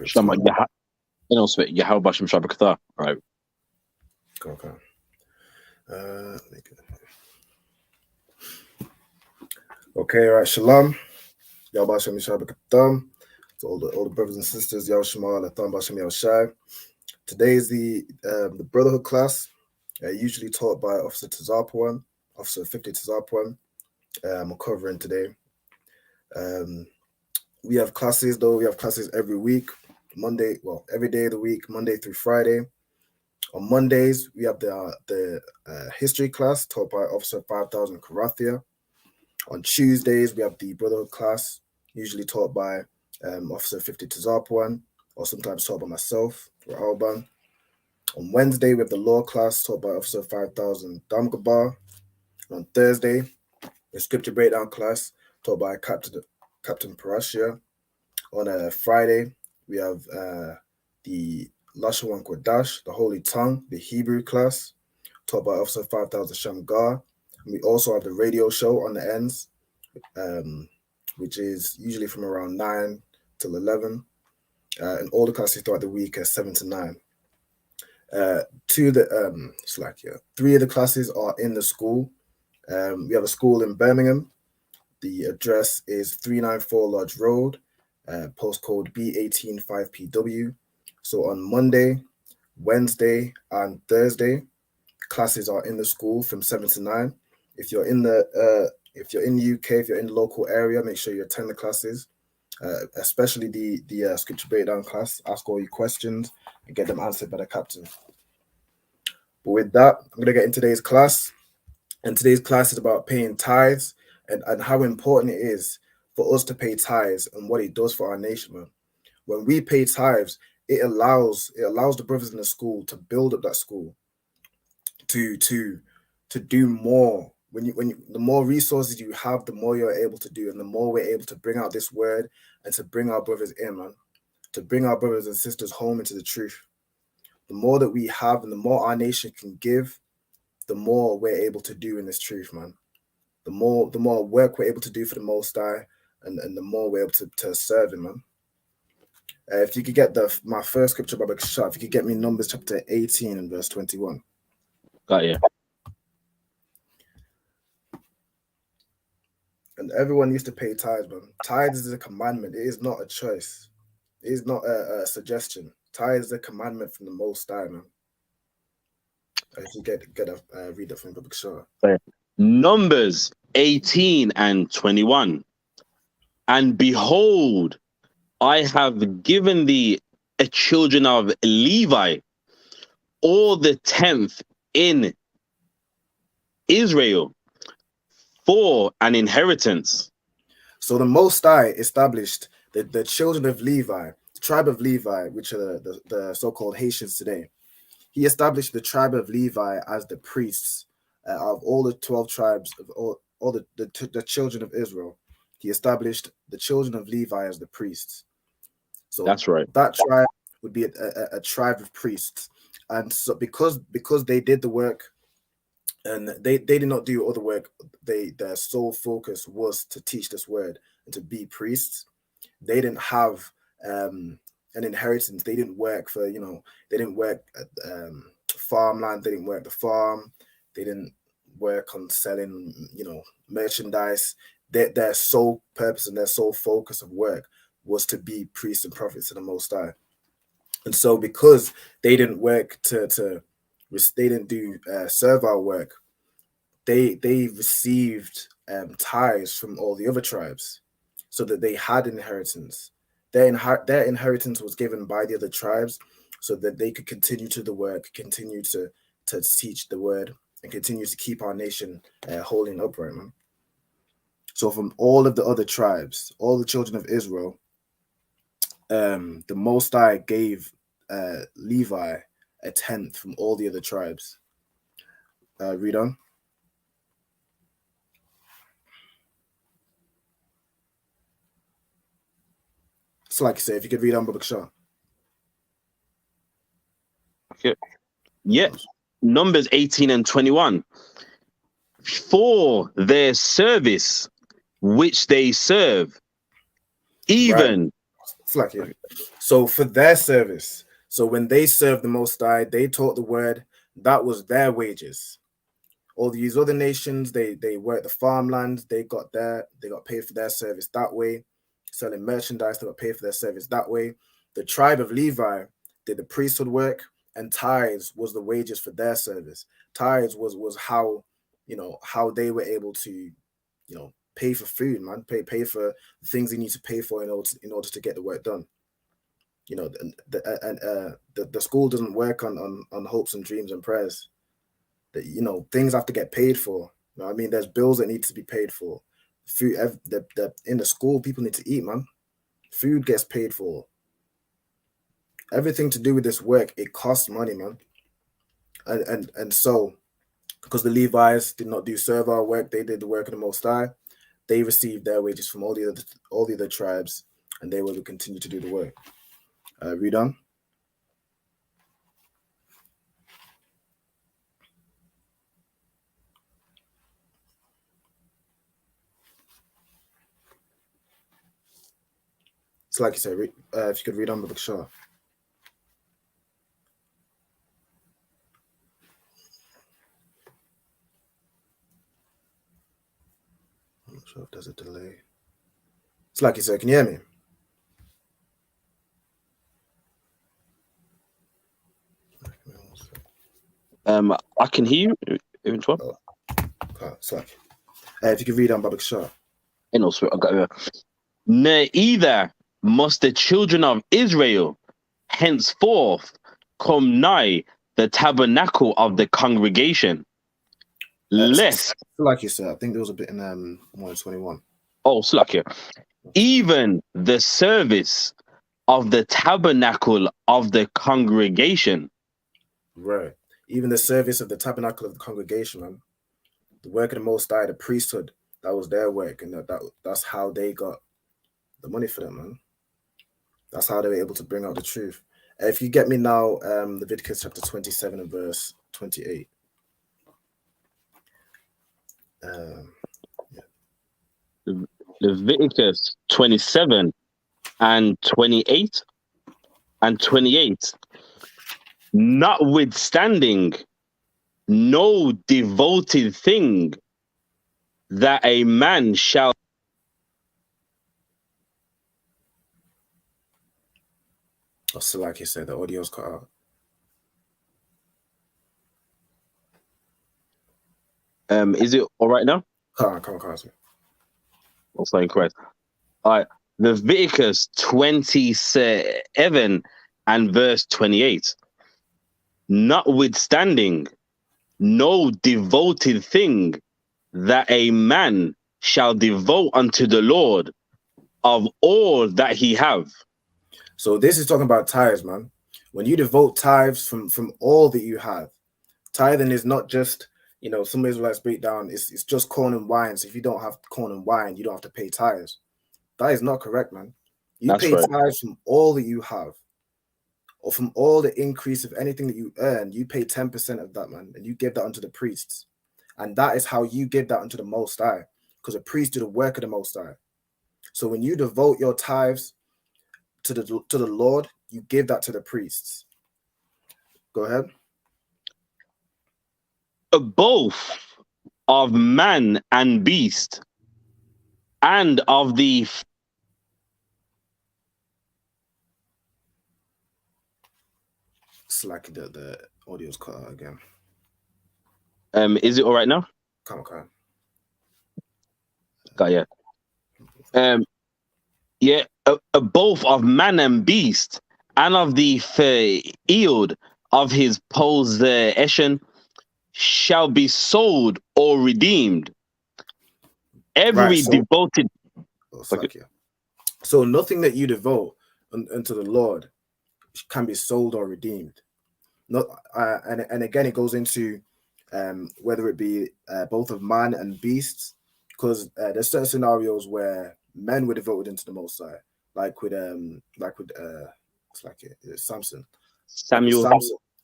Shlama, Yahweh Shem Shabbat. Right. Okay. Okay, all right. Shalom. Yahweh Shem Shabbat. To all the brothers and sisters, Yahweh Shema, Latham Bashem Yahushai. Today is the Brotherhood class, usually taught by Officer Tazarpuan, Officer 50 Tazarpuan. I'm covering today. We have classes, though. We have classes every week, every day of the week, Monday through Friday. On Mondays, we have the history class taught by Officer 5000 Karathia. On Tuesdays, we have the Brotherhood class, usually taught by Officer 50 Tazarpuan, or sometimes taught by myself, or Alban. On Wednesday, we have the law class taught by Officer 5000 Damgabar. On Thursday, the scripture breakdown class taught by Captain Parashia. On Friday, we have the Lashawan Kodash, the Holy Tongue, the Hebrew class, taught by Officer 5000 Shamgar. And we also have the radio show on the ends, which is usually from around 9 till 11. And all the classes throughout the week are 7 to 9. Three of the classes are in the school. We have a school in Birmingham. The address is 394 Lodge Road, postcode B185PW. So on Monday, Wednesday, and Thursday, classes are in the school from 7 to 9. If you're in the UK, if you're in the local area, make sure you attend the classes, especially the scripture breakdown class. Ask all your questions and get them answered by the captain. But with that, I'm going to get into today's class. And today's class is about paying tithes and how important it is for us to pay tithes and what it does for our nation, man. When we pay tithes, it allows the brothers in the school to build up that school, to do more. The more resources you have, the more you're able to do, and the more we're able to bring out this word and to bring our brothers in, man, to bring our brothers and sisters home into the truth. The more that we have and the more our nation can give, the more we're able to do in this truth, man. The more work we're able to do for the Most High, and the more we're able to serve him, man. If you could get my first scripture, Baba Kashaf, if you could get me Numbers chapter 18 and verse 21. Got you. And everyone needs to pay tithes, man. Tithes is a commandment. It is not a choice. It is not a suggestion. Tithes is a commandment from the Most High, man. If you read that from Baba Kashaf. Numbers 18 and 21. And behold, I have given thee a children of Levi, all the 10th in Israel, for an inheritance. So the Most High established the children of Levi, the tribe of Levi, which are the so-called Haitians today. He established the tribe of Levi as the priests of all the 12 tribes of all the children of Israel. He established the children of Levi as the priests. So that's right. That tribe would be a tribe of priests, and so because they did the work, and they did not do other work. Their sole focus was to teach this word and to be priests. They didn't have an inheritance. They didn't work for They didn't work at farmland. They didn't work the farm. They didn't work on selling merchandise. Their sole purpose and their sole focus of work was to be priests and prophets of the Most High. And so because they didn't work they didn't do servile work, they received tithes from all the other tribes, so that they had inheritance. Their inheritance was given by the other tribes, so that they could continue to the work, continue to teach the word, and continue to keep our nation holy and upright, man. So from all of the other tribes, all the children of Israel, the Most High gave Levi a 10th from all the other tribes. Read on. So like you say, if you could read on, Baba Kashaf. Okay. Yeah. Numbers 18 and 21. For their service which they serve, even It's like it. So for their service, so when they served the Most High, they taught the word. That was their wages. All these other nations, they worked the farmlands. They got paid for their service that way. Selling merchandise, they got paid for their service that way. The tribe of Levi did the priesthood work, and tithes was the wages for their service. Tithes was how how they were able to pay for food, man. Pay for the things they need to pay for in order to get the work done. The school doesn't work on hopes and dreams and prayers. That things have to get paid for. You know what I mean? There's bills that need to be paid for. Food, in the school, people need to eat, man. Food gets paid for. Everything to do with this work, it costs money, man. And so, because the Levites did not do servile work, they did the work of the Most High. They received their wages from all the other tribes, and they will continue to do the work. Read on. It's like you said, if you could read on the book, sure. I'm not sure if there's a delay. It's like you said, can you hear me? I can hear you. Oh, it's like if you could read on Babak Shah. Sweet. I got you. Neither must the children of Israel henceforth come nigh the tabernacle of the congregation, lest, like you said, I think there was a bit in 121. oh, Slakia, even the service of the tabernacle of the congregation. Right. Even the service of the tabernacle of the congregation, man. The work of the Most High, the priesthood, that was their work, and that's how they got the money for them, man. That's how they were able to bring out the truth. If you get me now, Leviticus chapter 27 and verse 28. Leviticus 27 and 28 and 28. Notwithstanding, no devoted thing that a man shall. Oh, so like you said, the audio's cut out. Is it all right now? Come on. Also incorrect. All right. Leviticus 27 and verse 28. Notwithstanding, no devoted thing that a man shall devote unto the Lord of all that he have. So this is talking about tithes, man. When you devote tithes from all that you have, tithing is not just, some Israelites break down, it's just corn and wine. So if you don't have corn and wine, you don't have to pay tithes. That is not correct, man. You That's pay right. tithes from all that you have, or from all the increase of anything that you earn. You pay 10% of that, man, and you give that unto the priests. And that is how you give that unto the Most High, because the priests do the work of the Most High. So when you devote your tithes to the Lord, you give that to the priests. Go ahead. Both of man and beast, and of the. It's like the audio's cut out again. Is it all right now? Come on. Got yeah. Both of man and beast, and of the field of his possession shall be sold or redeemed. Every devoted. So nothing that you devote unto the Lord can be sold or redeemed. And again, it goes into whether it be both of man and beasts, because there's certain scenarios where men were devoted into the Most High, like with Samson.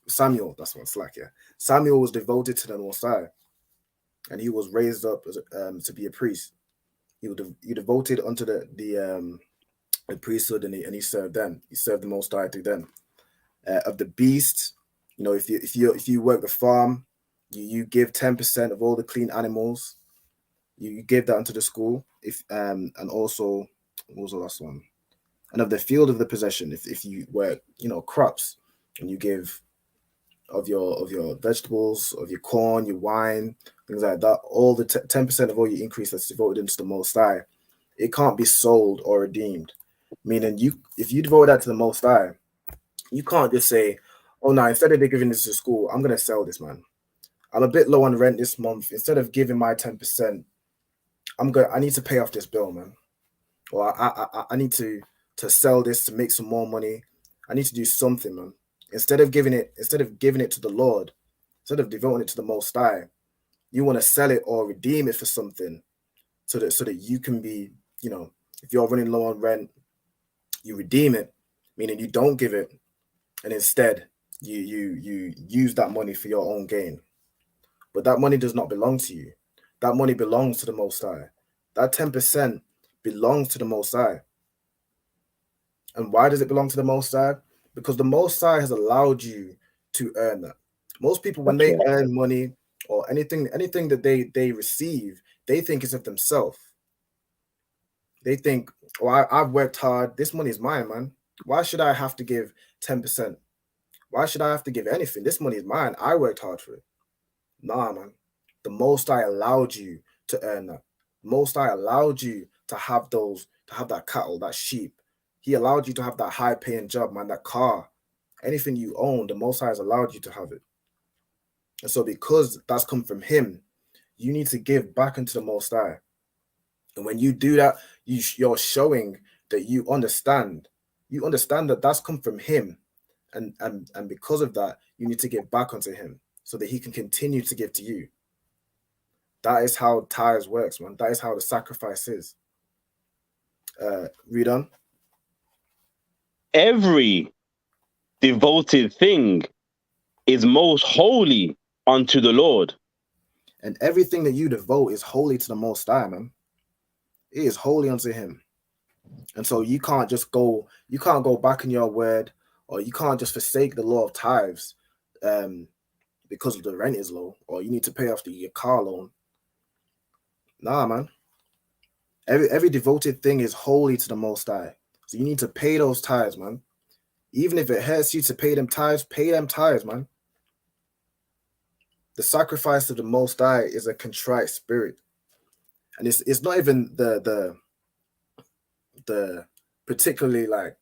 Samuel, that's what it's like. Yeah, Samuel was devoted to the Most High, and he was raised up as to be a priest. He devoted unto the the priesthood, and he served them. He served the Most High through them. Of the beasts, if you work the farm, you give 10% of all the clean animals. You give that into the school. If and also, what was the last one? And of the field of the possession, if you work, crops, and you give of your vegetables, of your corn, your wine, things like that, all the 10% of all your increase that's devoted into the Most High, it can't be sold or redeemed. Meaning, if you devote that to the Most High, you can't just say, "Oh no, instead of they giving this to school, I'm gonna sell this, man. I'm a bit low on rent this month. Instead of giving my 10%, I need to pay off this bill, man. Or I need to sell this to make some more money. I need to do something, man. Instead of giving it to the Lord, instead of devoting it to the Most High, you want to sell it or redeem it for something, so that you can be, if you're running low on rent, you redeem it, meaning you don't give it, and instead you use that money for your own gain. But that money does not belong to you. That money belongs to the Most High. That 10% belongs to the Most High. And why does it belong to the Most High? Because the Most High has allowed you to earn that. Most people, when they earn money or anything that they receive, they think it's of themselves. They think, "Oh, I've worked hard. This money is mine, man. Why should I have to give 10%? Why should I have to give anything? This money is mine. I worked hard for it." Nah, man. The Most High allowed you to earn that. The Most High allowed you to have that cattle, that sheep. He allowed you to have that high-paying job, man, that car. Anything you own, the Most High has allowed you to have it. And so because that's come from him, you need to give back into the Most High. And when you do that, you're showing that you understand. You understand that that's come from him. And because of that, you need to give back unto him so that he can continue to give to you. That is how tithes works, man. That is how the sacrifice is. Read on. Every devoted thing is most holy unto the Lord. And everything that you devote is holy to the Most High, man. It is holy unto him. And so you can't go back in your word, or you can't just forsake the law of tithes because the rent is low, or you need to pay off your car loan. Nah, man. Every devoted thing is holy to the Most High. So you need to pay those tithes, man. Even if it hurts you to pay them tithes, man. The sacrifice of the Most High is a contrite spirit. And it's not even the particularly, like,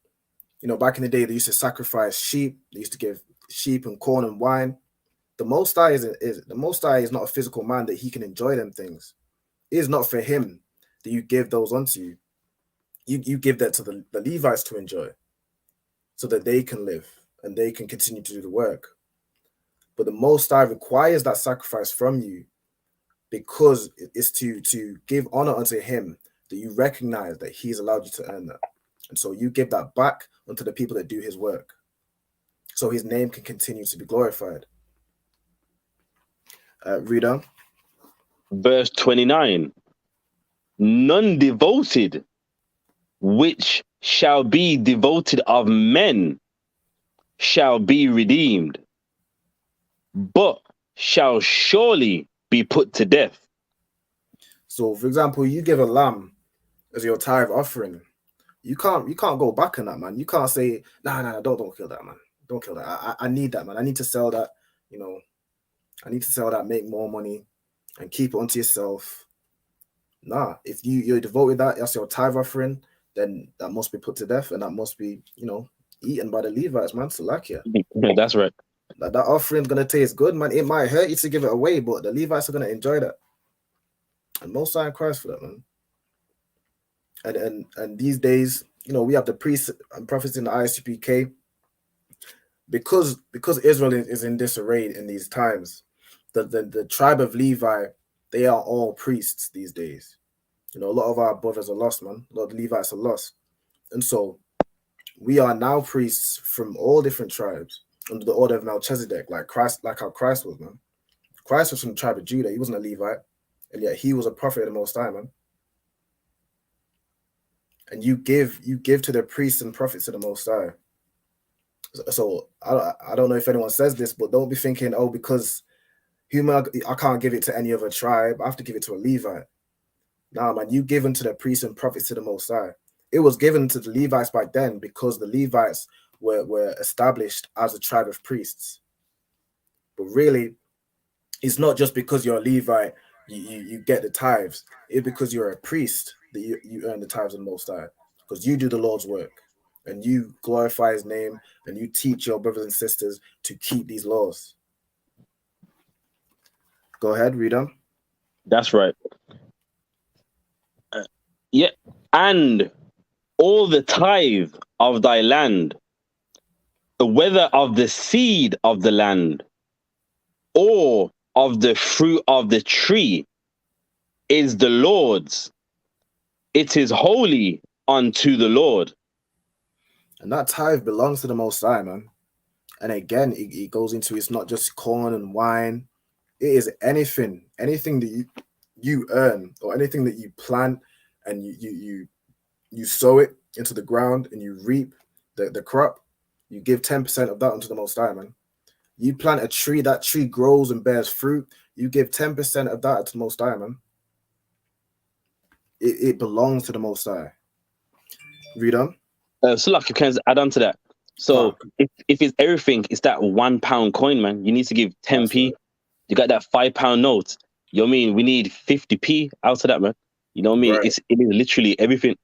back in the day, they used to sacrifice sheep. They used to give sheep and corn and wine. The Most High is not a physical man that he can enjoy them things. It is not for him that you give those unto you. You give that to the Levites to enjoy, so that they can live and they can continue to do the work. But the Most High requires that sacrifice from you, because it's to give honor unto him, that you recognize that he's allowed you to earn that. And so you give that back unto the people that do his work, so his name can continue to be glorified. Read on. Verse 29. None devoted, which shall be devoted of men, shall be redeemed, but shall surely be put to death. So, for example, you give a lamb as your tithe offering. You can't go back on that, man. You can't say, nah, don't kill that, man. Don't kill that. I need that, man. I need to sell that. I need to sell that, make more money, and keep it onto yourself. Nah, if you're devoted that's your tithe offering, then that must be put to death, and that must be, eaten by the Levites, man. Salakia. That's right. That offering's gonna taste good, man. It might hurt you to give it away, but the Levites are gonna enjoy that. And Most High Christ for that, man. And these days, we have the priests and prophets in the ISUPK, because Israel is in disarray in these times. The tribe of Levi, they are all priests these days. A lot of our brothers are lost, man. A lot of the Levites are lost. And so we are now priests from all different tribes under the order of Melchizedek, like how Christ was, man. Christ was from the tribe of Judah. He wasn't a Levite, and yet he was a prophet of the Most High, man. and you give to the priests and prophets of the Most High. So I don't know if anyone says this, but don't be thinking, oh, because I can't give it to any other tribe. I have to give it to a Levite. Nah, man, you given to the priests and prophets of the Most High. It was given to the Levites back then because the Levites were established as a tribe of priests. But really, it's not just because you're a Levite you get the tithes. It's because you're a priest that you earn the tithes of the Most High, because you do the Lord's work and you glorify His name and you teach your brothers and sisters to keep these laws. Go ahead, read on. That's right. Yeah, and all the tithe of thy land, whether of the seed of the land or of the fruit of the tree, is the Lord's. It is holy unto the Lord. And that tithe belongs to the Most High, man. And again, it goes into, it's not just corn and wine. It is anything that you earn, or anything that you plant and you sow it into the ground and you reap the crop. You give 10% of that unto the Most High, man. You plant a tree, that tree grows and bears fruit. You give 10% of that to the Most High, man. It belongs to the Most High. Read on. So like you can add on to that. So if it's everything, it's that £1 coin, man. You need to give 10p. Right. You got that £5 note. You know what I mean? We need 50p out of that, man. You know what I mean? Right. It is literally everything.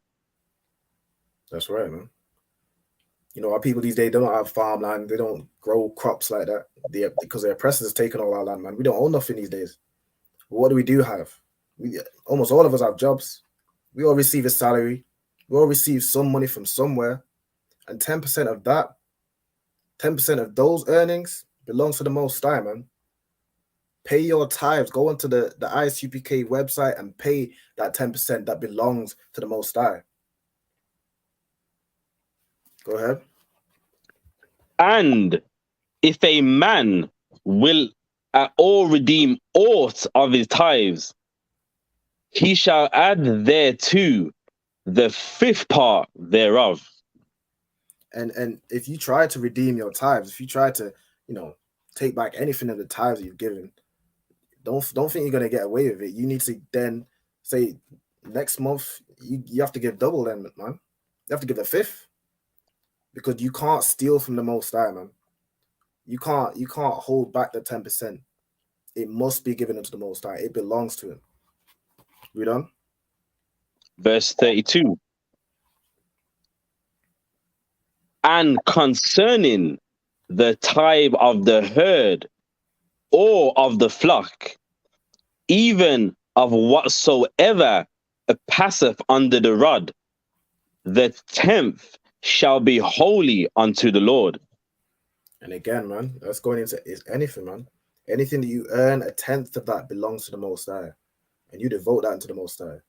That's right, man. You know, our people these days don't have farmland. They don't grow crops like that. Because their oppressors have taken all our land, man. We don't own nothing these days. But what do have? Almost all of us have jobs. We all receive a salary. We all receive some money from somewhere. And 10% of that, 10% of those earnings belongs to the Most High, man. Pay your tithes. Go onto the ISUPK website and pay that 10% that belongs to the Most High. Go ahead. And if a man will at all redeem aught of his tithes, he shall add thereto the 5th part thereof. And if you try to redeem your tithes, if you try to, take back anything of the tithes you've given, don't think you're gonna get away with it. You need to then say next month you have to give double then, man. You have to give a 5th. Because you can't steal from the Most High, man. You can't hold back the 10%. It must be given unto the Most High. It belongs to Him. Read on. Verse 32. And concerning the tithe of the herd or of the flock, even of whatsoever passeth under the rod, the 10th shall be holy unto the Lord. And again, man, that's going into is anything, man. Anything that you earn, 1/10 of that belongs to the Most High, and you devote that unto the Most High.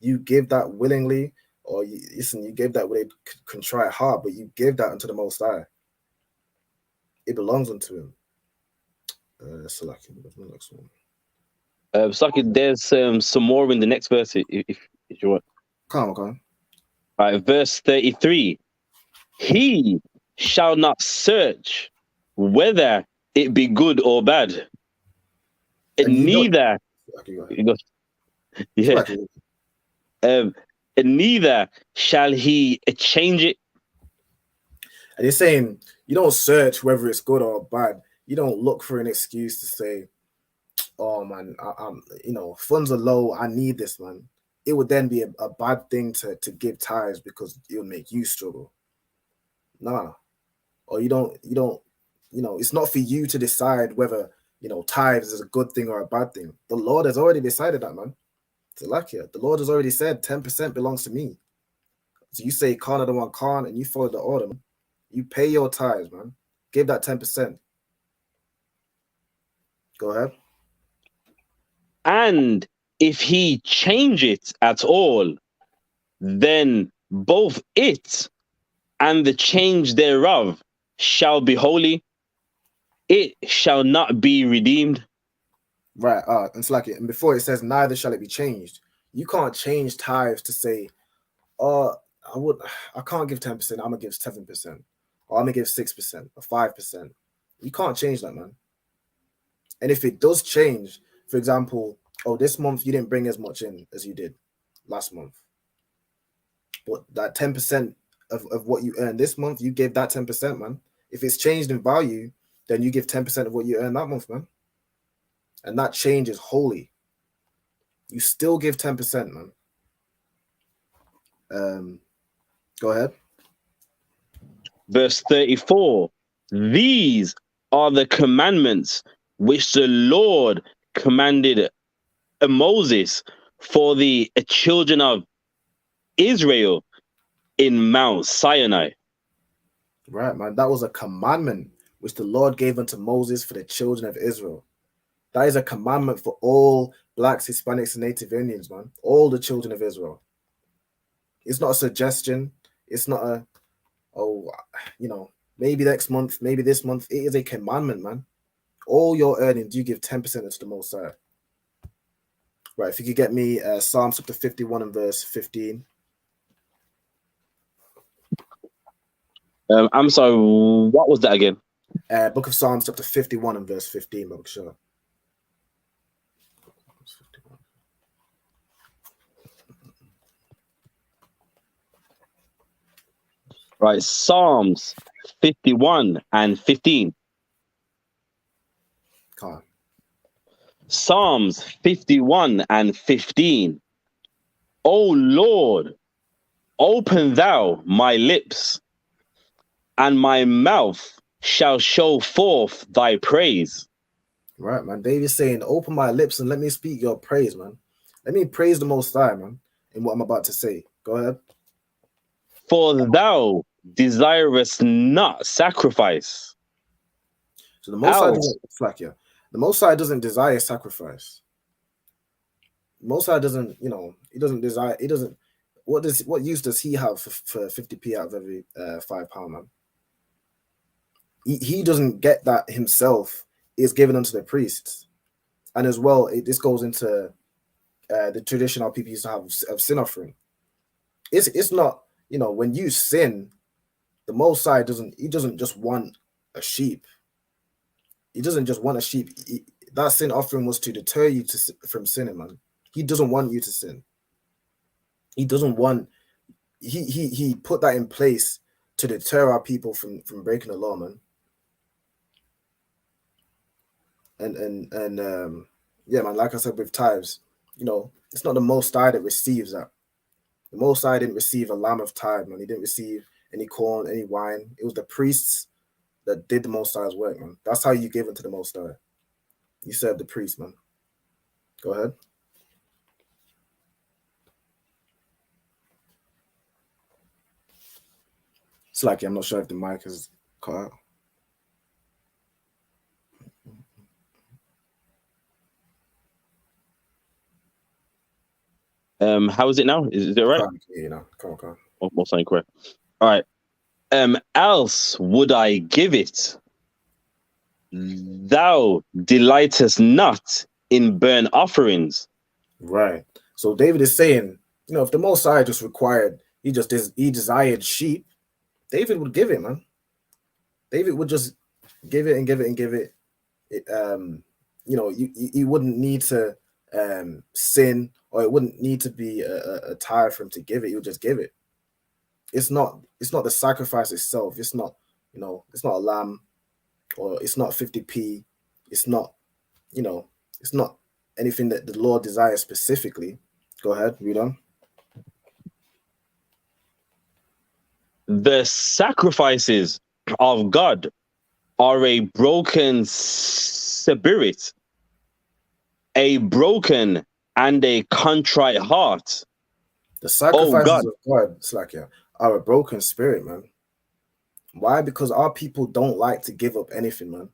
You give that willingly, or you give that with a contrite heart, but you give that unto the Most High. It belongs unto Him. So like the next one. So there's some more in the next verse if you want. Come on. All right, verse 33. He shall not search whether it be good or bad. And neither, and neither shall he change it. And he's saying you don't search whether it's good or bad. You don't look for an excuse to say, "Oh man, I'm funds are low. I need this, man." It would then be a bad thing to give tithes because it would make you struggle. Nah. Or you don't, it's not for you to decide whether, tithes is a good thing or a bad thing. The Lord has already decided that, man. The Lord has already said 10% belongs to me. So you say, "Khan, I don't want Khan," and you follow the order, man. You pay your tithes, man. Give that 10%. Go ahead. And if he change it at all, then both it and the change thereof shall be holy. It shall not be redeemed. Right. And it's like it. And before it says, neither shall it be changed. You can't change tithes to say, I can't give 10%. I'm gonna give 7%, or I'm gonna give 6% or 5%. You can't change that, man. And if it does change, for example, oh, this month you didn't bring as much in as you did last month, but that 10% of what you earned this month, you gave that 10%, man. If it's changed in value, then you give 10% of what you earned that month, man. And that change is holy. You still give 10%, man. Go ahead. Verse 34. These are the commandments which the Lord commanded Moses for the children of Israel in Mount Sinai. Right, man. That was a commandment which the Lord gave unto Moses for the children of Israel. That is a commandment for all blacks, Hispanics, and Native Indians, man. All the children of Israel. It's not a suggestion. It's not a, oh, maybe next month, maybe this month. It is a commandment, man. All your earnings, you give 10% to the Most High. Right, if you could get me Psalms chapter 51 and verse 15. I'm sorry, what was that again? Book of Psalms chapter 51 and verse 15, Book Sure. Right, Psalms 51 and 15. Come Psalms 51 and 15. O Lord, open thou my lips, and my mouth shall show forth thy praise. Right, man. David's saying, open my lips and let me speak your praise, man. Let me praise the Most High, man, in what I'm about to say. Go ahead. For thou desirest not sacrifice. So the Most High doesn't slack you. The Most High doesn't desire sacrifice. The Most High doesn't, he doesn't desire, he doesn't, what use does he have for 50p out of every £5, man? He doesn't get that himself. It's given unto the priests. And as well, this goes into the traditional people used to have of sin offering. It's not, when you sin, the Most High doesn't just want a sheep. He doesn't just want a sheep. That sin offering was to deter you from sinning, man. He doesn't want you to sin. He doesn't want. He put that in place to deter our people from breaking the law, man. And yeah, man. Like I said with tithes, it's not the Most High that receives that. The Most High didn't receive a lamb of tithe, man. He didn't receive any corn, any wine. It was the priests that did the Most High's work, man. That's how you give into the Most High. You serve the priest, man. Go ahead. It's like I'm not sure if the mic is cut out. How is it now? Is it right? Come on. Almost incorrect. All right. Else would I give it. Thou delightest not in burnt offerings. Right. So David is saying, if the Most High just required, he desired sheep, David would give it, man. David would just give it and give it and give it. You wouldn't need to sin, or it wouldn't need to be a tithe for him to give it. He would just give it. It's not the sacrifice itself. It's not, it's not a lamb, or it's not 50p. It's not, it's not anything that the Lord desires specifically. Go ahead, read on. The sacrifices of God are a broken spirit, a broken and a contrite heart. The sacrifices of God, Slakia, are a broken spirit, man. Why? Because our people don't like to give up anything, man.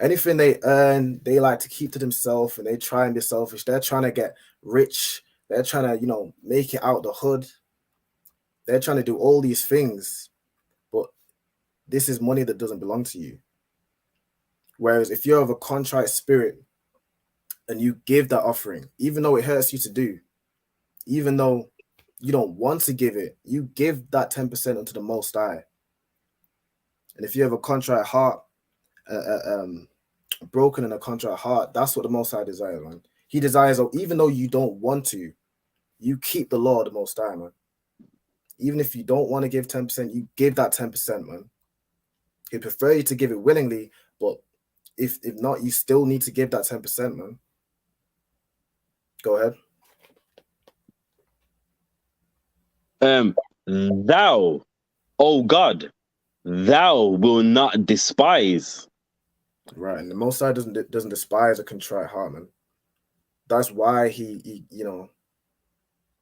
Anything they earn, they like to keep to themselves, and they try and be selfish. They're trying to get rich. They're trying to, make it out the hood. They're trying to do all these things, but this is money that doesn't belong to you. Whereas if you're of a contrite spirit and you give that offering, even though it hurts you to do, even though you don't want to give it, you give that 10% unto the Most High. And if you have a contrite heart, broken in a contrite heart, that's what the Most High desires, man. He desires, even though you don't want to, you keep the law of the Most High, man. Even if you don't want to give 10%, you give that 10%, man. He'd prefer you to give it willingly, but if not, you still need to give that 10%, man. Go ahead. Thou, O God, thou will not despise. Right, and the Most High doesn't despise a contrite heart, man. That's why he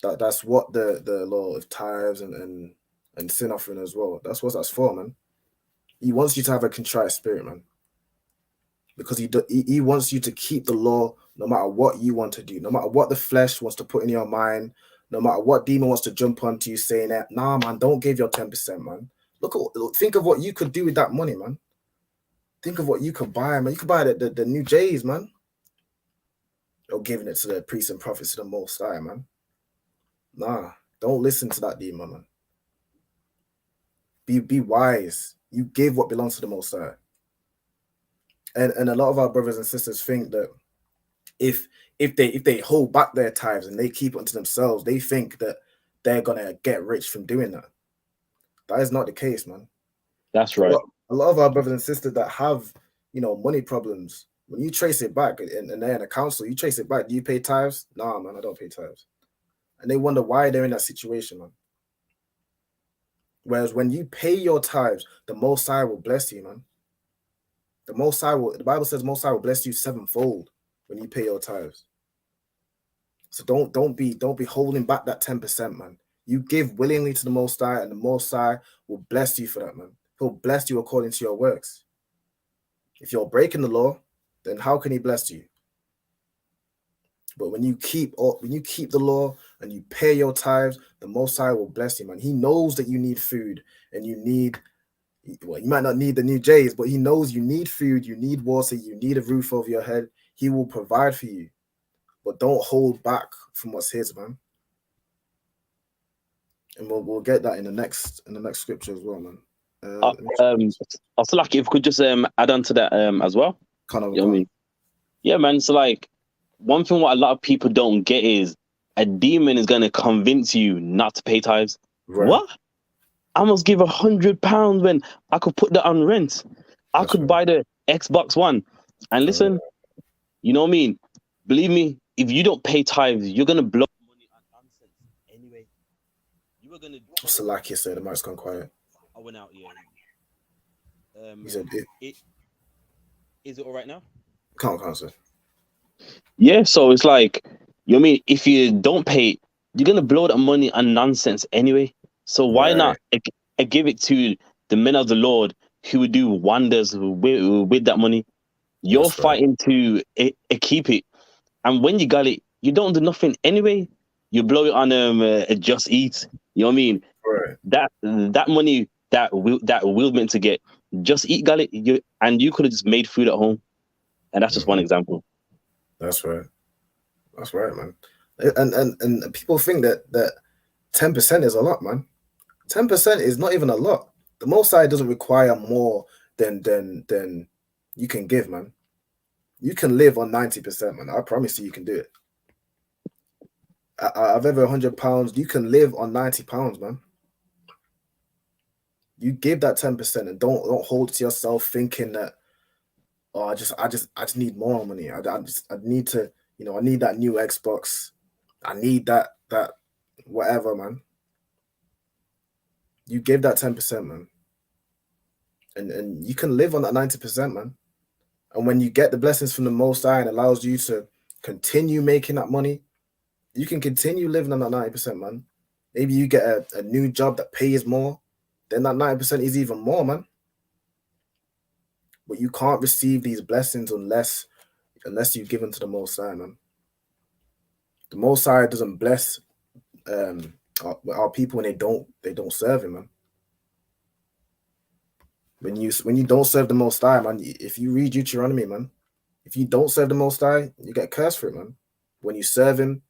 that's what the law of tithes and sin offering as well. That's what that's for, man. He wants you to have a contrite spirit, man, because he wants you to keep the law no matter what you want to do, no matter what the flesh wants to put in your mind, no matter what demon wants to jump onto you saying that, nah, man, don't give your 10%, man. Think of what you could do with that money, man. Think of what you could buy, man. You could buy the new J's, man. Or giving it to the priests and prophets to the Most High, man. Nah, don't listen to that demon, man. Be wise. You give what belongs to the Most High. And a lot of our brothers and sisters think that if they hold back their tithes and they keep it unto themselves, they think that they're gonna get rich from doing that. That is not the case, man. That's right. A lot of our brothers and sisters that have, money problems, when you trace it back and they're in a council, you trace it back. Do you pay tithes? Nah, man, I don't pay tithes. And they wonder why they're in that situation, man. Whereas when you pay your tithes, the Most High will bless you, man. The Bible says Most High will bless you sevenfold when you pay your tithes. So don't be holding back that 10%, man. You give willingly to the Most High, and the Most High will bless you for that, man. He'll bless you according to your works. If you're breaking the law, then how can he bless you? But when you keep the law and you pay your tithes, the Most High will bless you, man. He knows that you need food and you might not need the new J's, but he knows you need food, you need water, you need a roof over your head. He will provide for you. But don't hold back from what's his, man. And we'll get that in the next scripture as well, man. Also, like, if we could just add on to that as well. You know what I mean? Yeah, man. So, like, one thing what a lot of people don't get is a demon is gonna convince you not to pay tithes. Right. What? I must give £100 when I could put that on rent. I could buy the Xbox One. And listen, you know what I mean? Believe me, if you don't pay tithes, you're gonna blow money on nonsense anyway. You were gonna. What's the like you said? The mic's gone quiet. I went out, yeah. You said it. Is it all right now? Can't, sir. Yeah, so it's like, you know what I mean? If you don't pay, you're gonna blow that money on nonsense anyway. So why not give it to the men of the Lord who would do wonders with that money? You're fighting to keep it, and when you got it, you don't do nothing anyway. You blow it on Just Eat. You know what I mean? Right. That money that we're meant to get, Just Eat got it. You could have just made food at home, and that's just one example. That's right. That's right, man. And people think that 10% is a lot, man. 10% is not even a lot. The Most High doesn't require more than you can give, man. You can live on 90%, man. I promise you can do it. I've ever £100, you can live on £90, man. You give that 10% and don't hold it to yourself thinking that, oh, I just need more money. I need to, I need that new Xbox. I need that whatever, man. You give that 10%, man. And you can live on that 90%, man. And when you get the blessings from the Most High and allows you to continue making that money, you can continue living on that 90%, man. Maybe you get a new job that pays more, then that 90% is even more, man. But you can't receive these blessings unless you give them to the Most High, man. The Most High doesn't bless our people when they don't serve him, man. When you don't serve the Most High, man, if you read Deuteronomy, man, if you don't serve the Most High, you get cursed for it, man. When you serve him,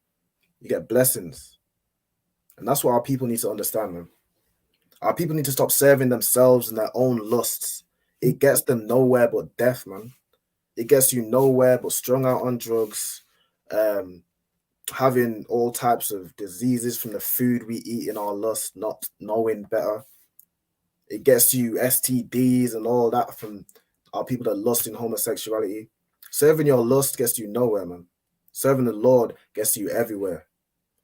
you get blessings. And that's what our people need to understand, man. Our people need to stop serving themselves and their own lusts. It gets them nowhere but death, man. It gets you nowhere but strung out on drugs, having all types of diseases from the food we eat in our lust, not knowing better. It gets you STDs and all that from our people that lust in homosexuality. Serving your lust gets you nowhere, man. Serving the Lord gets you everywhere.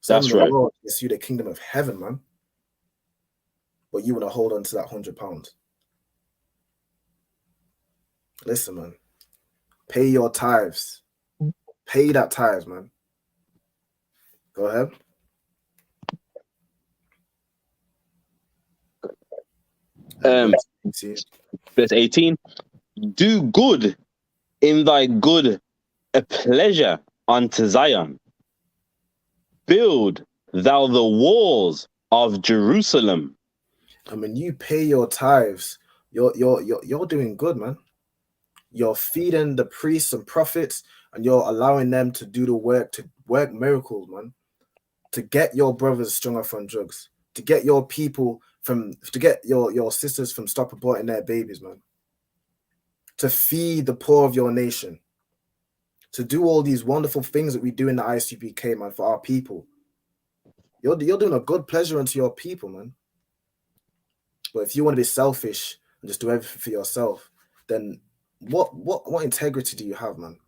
Serving That's the right. Lord gets you the kingdom of heaven, man. But you want to hold on to that £100. Listen, man. Pay your tithes. Pay that tithes, man. Go ahead. Verse 18. Do good in thy good pleasure unto Zion. Build thou the walls of Jerusalem. And when you pay your tithes, you're doing good, man. You're feeding the priests and prophets, and you're allowing them to do the work, to work miracles, man. To get your brothers strung up on drugs, to get your people to get your sisters from stop aborting their babies, man. To feed the poor of your nation. To do all these wonderful things that we do in the ICPK, man, for our people. You're doing a good pleasure unto your people, man. But if you want to be selfish and just do everything for yourself, then what integrity do you have, man?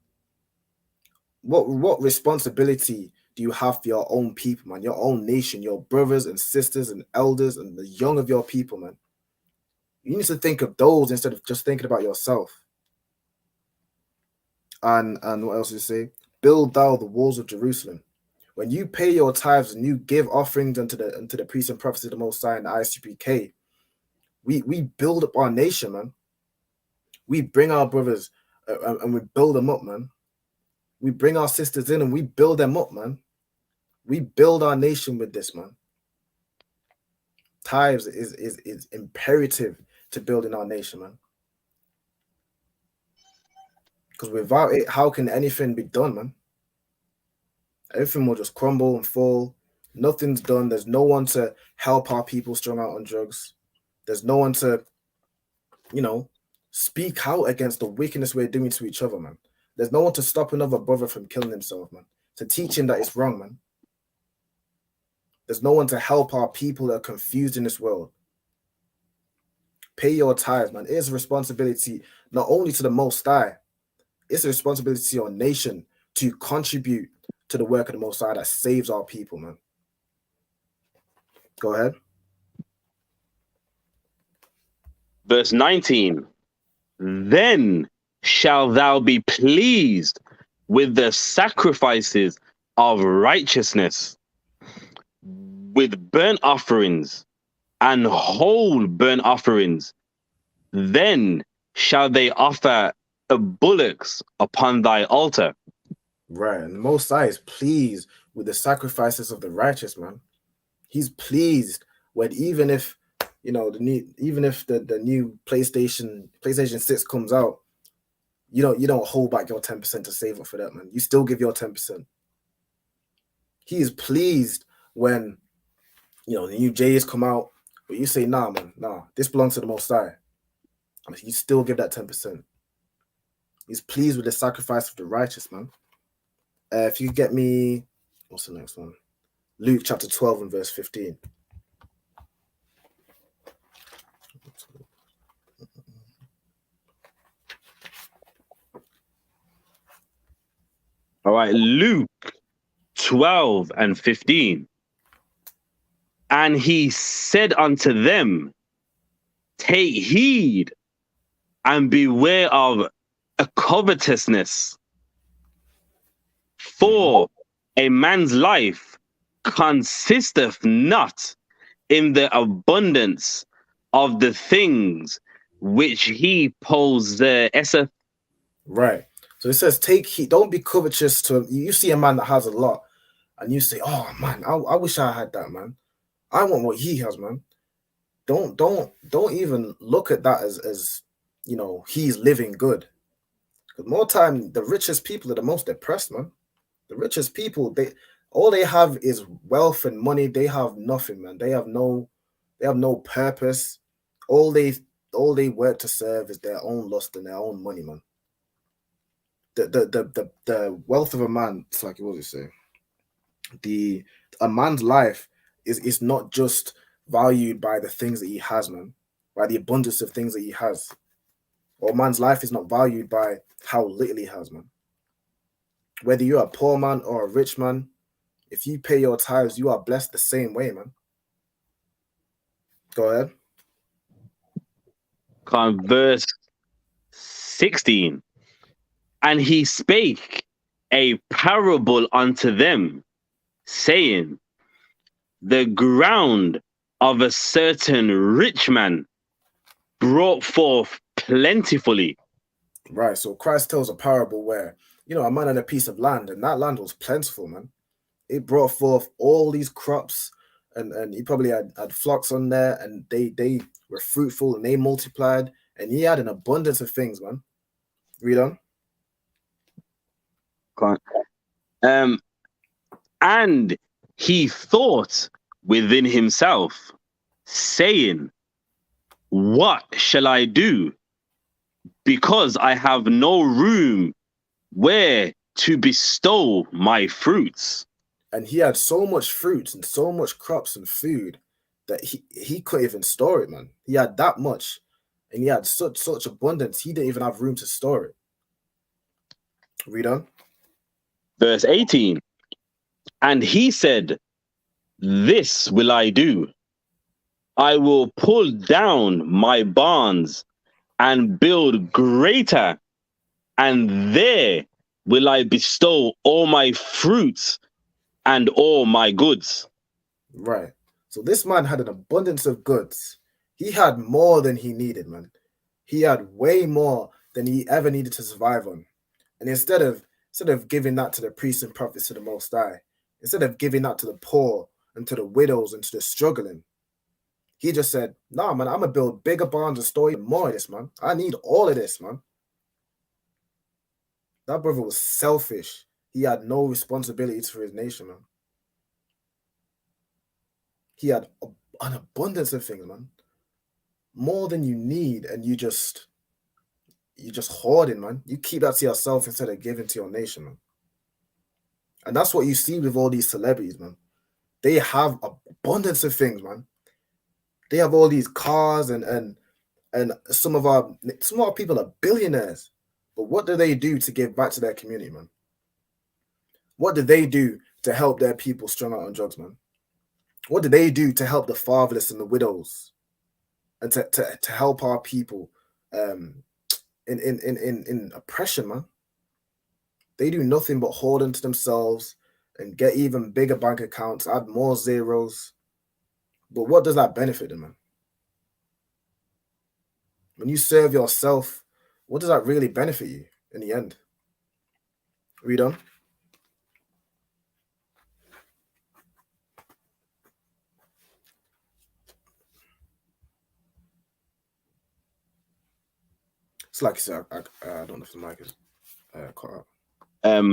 What responsibility do you have for your own people, man? Your own nation, your brothers and sisters and elders and the young of your people, man. You need to think of those instead of just thinking about yourself. And what else did you say? Build thou the walls of Jerusalem. When you pay your tithes and you give offerings unto the priests and prophets of the Most High and the ICPK, we build up our nation, man. We bring our brothers and we build them up, man. We bring our sisters in and we build them up, man. We build our nation with this, man. Tithes is imperative to building our nation, man. Because without it, how can anything be done, man? Everything will just crumble and fall. Nothing's done. There's no one to help our people strung out on drugs. There's no one to, speak out against the wickedness we're doing to each other, man. There's no one to stop another brother from killing himself, man. To teach him that it's wrong, man. There's no one to help our people that are confused in this world. Pay your tithes, man. It is a responsibility not only to the Most High, it's a responsibility to your nation to contribute to the work of the Most High that saves our people, man. Go ahead. Verse 19. Then shall thou be pleased with the sacrifices of righteousness, with burnt offerings and whole burnt offerings. Then shall they offer bullocks upon thy altar. Right. And the Most High is pleased with the sacrifices of the righteous, man. He's pleased when even if the new PlayStation 6 comes out, you don't hold back your 10% to save up for that, man. You still give your 10%. He is pleased when the new J's come out, but you say, nah, man, nah, this belongs to the Most High. I mean, you still give that 10%. He's pleased with the sacrifice of the righteous, man. If you get me, what's the next one? Luke chapter 12 and verse 15. All right, Luke 12 and 15. And he said unto them, take heed and beware of a covetousness, for a man's life consisteth not in the abundance of the things which he possesseth. Right. So it says, take heed, don't be covetous to you see a man that has a lot, and you say, oh man, I wish I had that, man. I want what he has, man. Don't even look at that as he's living good. Because more time, the richest people are the most depressed, man. The richest people, All they have is wealth and money. They have nothing, man. They have no purpose. All they work to serve is their own lust and their own money, man. The wealth of a man, it's like what does it say? A man's life is not just valued by the things that he has, man, by the abundance of things that he has. Or a man's life is not valued by how little he has, man. Whether you're a poor man or a rich man, if you pay your tithes, you are blessed the same way, man. Go ahead. Verse 16. And he spake a parable unto them, saying, the ground of a certain rich man brought forth plentifully. Right. So Christ tells a parable where, a man had a piece of land, and that land was plentiful, man. It brought forth all these crops, and he probably had flocks on there, and they were fruitful and they multiplied, and he had an abundance of things, man. Read on. And he thought within himself, saying, what shall I do? Because I have no room where to bestow my fruits. And he had so much fruits and so much crops and food that he couldn't even store it, man. He had that much, and he had such abundance, he didn't even have room to store it. Read on. Verse 18. And he said, this will I do. I will pull down my barns and build greater, and there will I bestow all my fruits and all my goods. Right. So this man had an abundance of goods. He had more than he needed, man. He had way more than he ever needed to survive on. And instead of giving that to the priests and prophets of the Most High, instead of giving that to the poor and to the widows and to the struggling, he just said, nah, man, I'm going to build bigger barns and store even more of this, man. I need all of this, man. That brother was selfish. He had no responsibilities for his nation, man. He had an abundance of things, man. More than you need, and you just hoarding, man. You keep that to yourself instead of giving to your nation, man. And that's what you see with all these celebrities, man. They have abundance of things, man. They have all these cars, and some of our people are billionaires. But what do they do to give back to their community, man? What do they do to help their people strung out on drugs, man? What do they do to help the fatherless and the widows, and to help our people in oppression, man? They do nothing but hold into themselves and get even bigger bank accounts, add more zeros. But what does that benefit them, man? When you serve yourself, what does that really benefit you in the end? Read on. It's like you said, I don't know if the mic is cut out.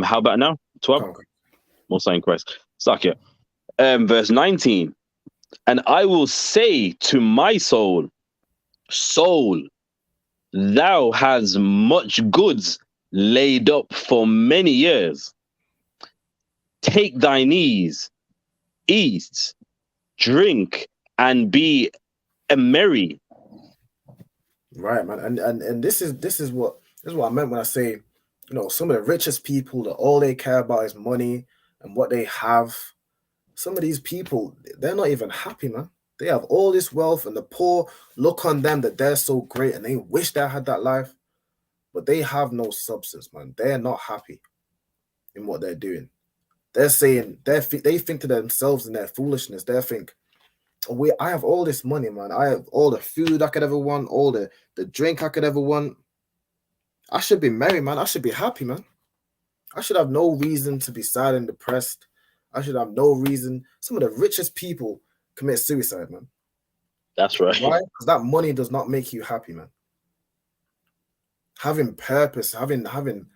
How about now? 12? Okay. Most in Christ. Suck it. Verse 19. And I will say to my soul, soul, thou hast much goods laid up for many years. Take thine ease, eat, drink, and be merry. Right, man. And this is what I meant when I say, some of the richest people, that all they care about is money and what they have. Some of these people, they're not even happy, man. They have all this wealth, and the poor look on them that they're so great and they wish they had that life, but they have no substance, man. They're not happy in what they're doing. They're saying they think to themselves in their foolishness. They think, I have all this money, man. I have all the food I could ever want, all the drink I could ever want. I should be merry, man. I should be happy, man. I should have no reason to be sad and depressed. I should have no reason. Some of the richest people commit suicide, man. That's right. Why? Because that money does not make you happy, man. Having purpose, having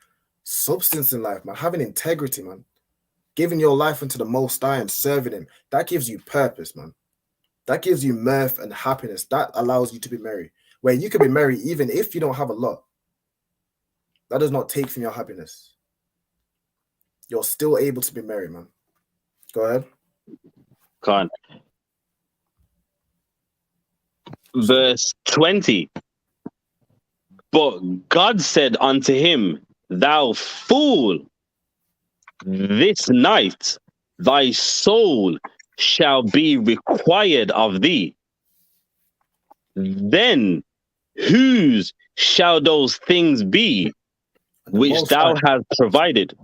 substance in life, man. Having integrity, man. Giving your life into the Most High and serving Him, that gives you purpose, man. That gives you mirth and happiness. That allows you to be merry. Where you can be merry even if you don't have a lot. That does not take from your happiness. You're still able to be merry, man. Go ahead. Con. Verse 20. But God said unto him, Thou fool, this night thy soul shall be required of thee. Then whose shall those things be which thou hast provided?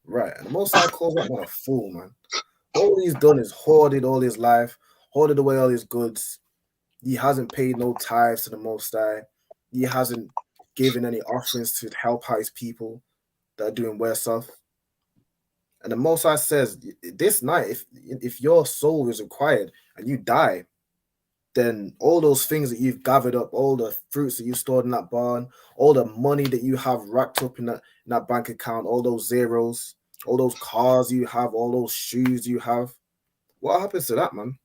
Right. And the Most High calls that man a fool, man. All he's done is hoarded all his life, hoarded away all his goods. He hasn't paid no tithes to the Most High. He hasn't given any offerings to help out his people that are doing worse off. And the Most High says, this night, if your soul is required and you die, then all those things that you've gathered up, all the fruits that you stored in that barn, all the money that you have racked up in that bank account, all those zeros, all those cars you have, all those shoes you have, what happens to that, man?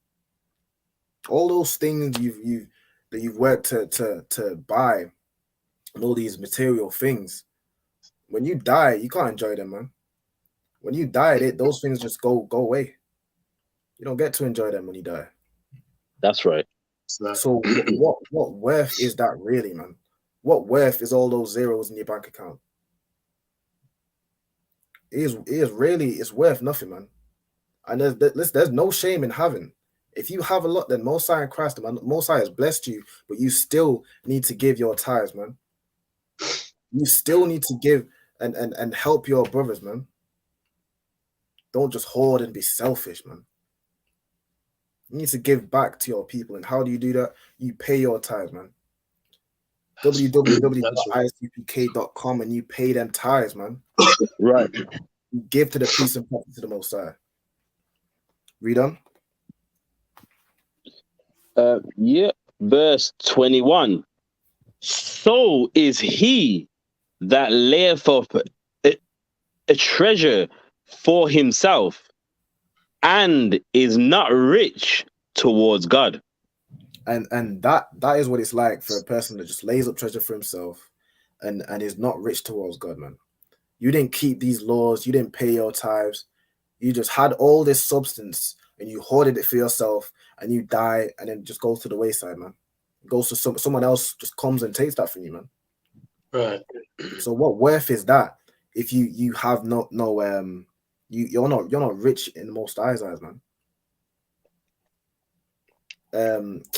All those things you've worked to buy, and all these material things, when you die, you can't enjoy them, man. When you die, those things just go away. You don't get to enjoy them when you die. That's right. So what worth is that really, man? What worth is all those zeros in your bank account? It's worth nothing, man. And there's no shame in having. If you have a lot, then Most High in Christ, man, Most High has blessed you, but you still need to give your tithes, man. You still need to give and help your brothers, man. Don't just hoard and be selfish, man. You need to give back to your people. And how do you do that? You pay your tithes, man. www.isupk.com and you pay them tithes, man. Right. You give to the peace and profit to the Most High. Read on. Yeah. Verse 21. So is he that layeth up a treasure for himself and is not rich towards God. And that is what it's like for a person that just lays up treasure for himself and is not rich towards God, man. You didn't keep these laws, you didn't pay your tithes, you just had all this substance and you hoarded it for yourself and you die and then just goes to the wayside, man. It goes to someone else just comes and takes that from you, man. Right. So what worth is that if you have you're not rich in the Most High's eyes, man.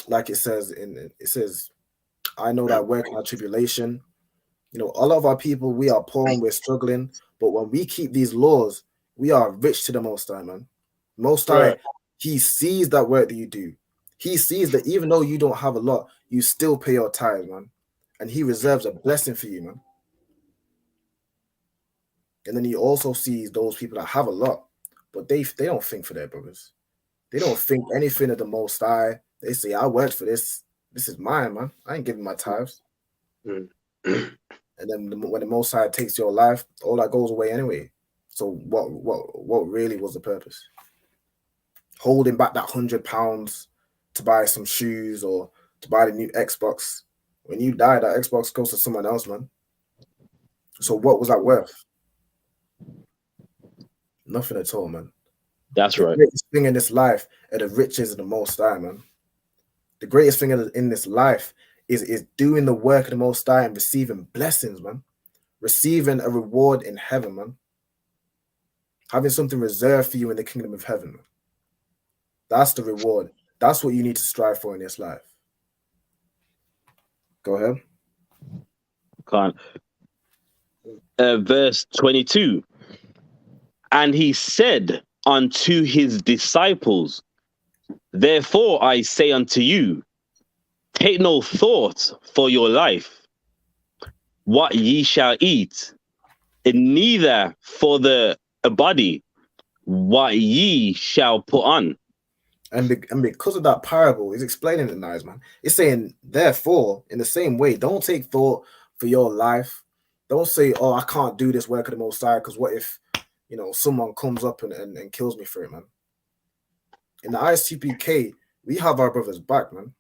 Like it says, I know that work in our tribulation. You know, a lot of our people, we are poor and we're struggling, but when we keep these laws, we are rich to the Most High, man. Most High, right. He sees that work that you do. He sees that even though you don't have a lot, you still pay your tithes, man. And he reserves a blessing for you, man. And then he also sees those people that have a lot, but they don't think for their brothers. They don't think anything of the Most High. They say, I worked for this. This is mine, man. I ain't giving my tithes. And then when the Most High takes your life, all that goes away anyway. So what really was the purpose? Holding back that £100 to buy some shoes or to buy the new Xbox. When you die, that Xbox goes to someone else, man. So what was that worth? Nothing at all, man. That's right. The greatest thing in this life are the riches of the Most High, man. The greatest thing in this life is doing the work of the Most High and receiving blessings, man. Receiving a reward in heaven, man. Having something reserved for you in the kingdom of heaven, man. That's the reward. That's what you need to strive for in this life. Go ahead. Verse 22. And he said unto his disciples, Therefore I say unto you, take no thought for your life, what ye shall eat, and neither for the body, what ye shall put on. And because of that parable, he's explaining it nice, man. It's saying, therefore, in the same way, don't take thought for your life. Don't say, oh, I can't do this work of the Most High, because what if, someone comes up and kills me for it, man. In the ISTPK, we have our brothers back, man.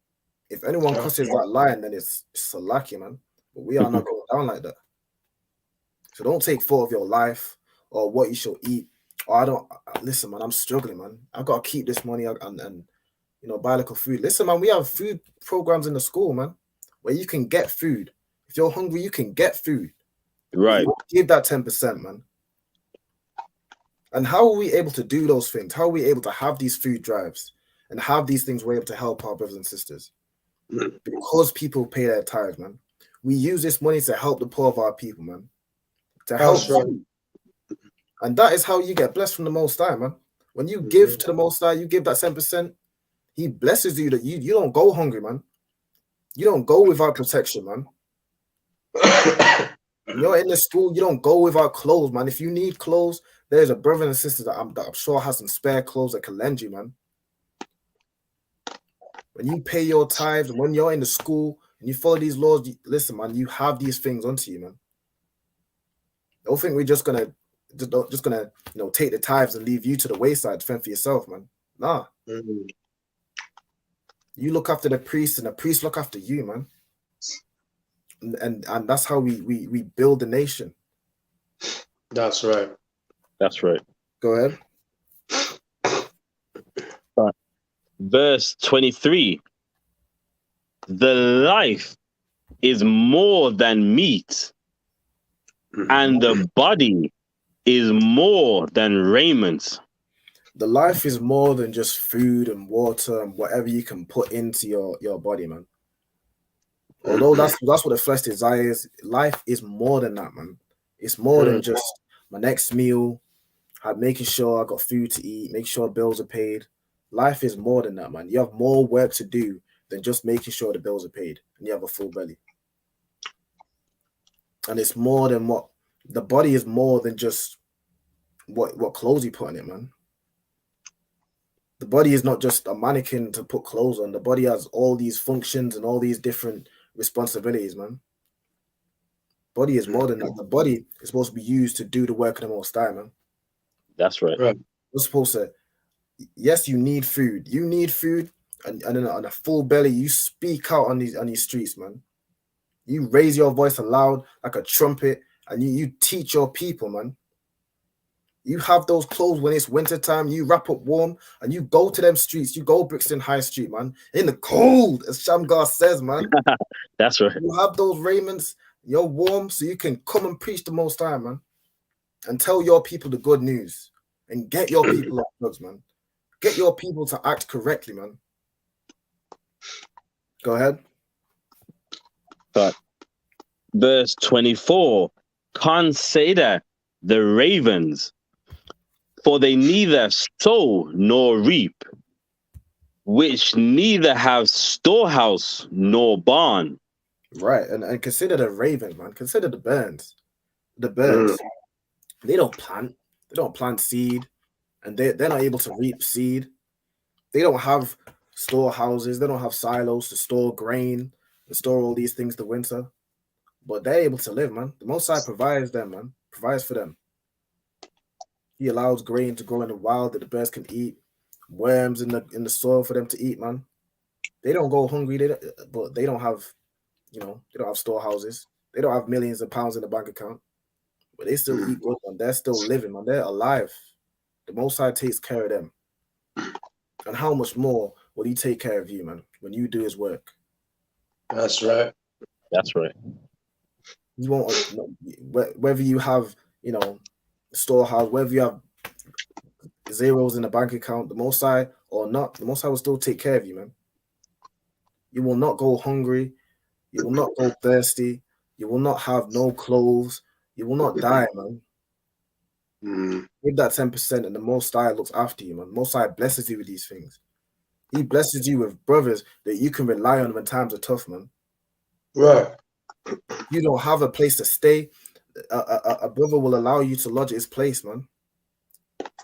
If anyone crosses that line, then it's a lucky, man. But we are not going down like that. So don't take thought of your life or what you shall eat. Or I don't listen, man. I'm struggling, man. I gotta keep this money and buy like a food. Listen, man. We have food programs in the school, man, where you can get food. If you're hungry, you can get food. Right. Give that 10%, man. And how are we able to do those things? How are we able to have these food drives and have these things we're able to help our brothers and sisters? Because people pay their tithes, man. We use this money to help the poor of our people, man. To help them. And that is how you get blessed from the Most High, man. When you give to the Most High, you give that 10%, He blesses you that you don't go hungry, man. You don't go without protection, man. When you're in the school, you don't go without clothes, man. If you need clothes, there's a brother and sister that I'm sure has some spare clothes that can lend you, man. When you pay your tithes and when you're in the school and you follow these laws, listen, man, you have these things onto you, man. Don't think we're just gonna take the tithes and leave you to the wayside to fend for yourself, man. Nah. You look after the priest and the priest look after you, man. And that's how we build the nation. That's right. That's right. Go ahead. Verse 23. The life is more than meat, and the body is more than raiment. The life is more than just food and water and whatever you can put into your body, man. Although that's what the flesh desires, life is more than that, man. It's more than just my next meal, making sure I got food to eat, make sure bills are paid. Life is more than that, man. You have more work to do than just making sure the bills are paid and you have a full belly. And it's more than what the body is more than just what clothes you put on it, man. The body is not just a mannequin to put clothes on. The body has all these functions and all these different responsibilities, man. Body is more than that. The body is supposed to be used to do the work of the Most High, man. That's right. You're supposed to, yes, you need food. You need food, and on a full belly, you speak out on these streets, man. You raise your voice aloud like a trumpet, and you teach your people, man. You have those clothes when it's wintertime, you wrap up warm, and you go to them streets. You go Brixton High Street, man, in the cold, as Shamgar says, man. That's right. You have those raiments, you're warm, so you can come and preach the Most High, man, and tell your people the good news, and get your people off drugs, man. Get your people to act correctly, man. Go ahead. But verse 24, consider the ravens, for they neither sow nor reap, which neither have storehouse nor barn. Right, and consider the ravens, man. Consider the birds. The birds, they don't plant seed, and they're not able to reap seed. They don't have storehouses, they don't have silos to store grain and store all these things the winter. But they're able to live, man. The Most High provides them, man. Provides for them. He allows grain to grow in the wild that the birds can eat, worms in the soil for them to eat, man. They don't go hungry, but they don't have, they don't have storehouses. They don't have millions of pounds in the bank account, but they still eat good, man. They're still living, man. They're alive. The Most High takes care of them. And how much more will He take care of you, man, when you do His work? That's right. That's right. You won't, whether you have, storehouse, whether you have zeros in the bank account, the Most High or not, the Most High will still take care of you, man. You will not go hungry. You will not go thirsty. You will not have no clothes. You will not die, man. Give that 10% and the Most High looks after you, man. The Most High blesses you with these things. He blesses you with brothers that you can rely on when times are tough, man. Right. You don't have a place to stay. A brother will allow you to lodge at his place, man.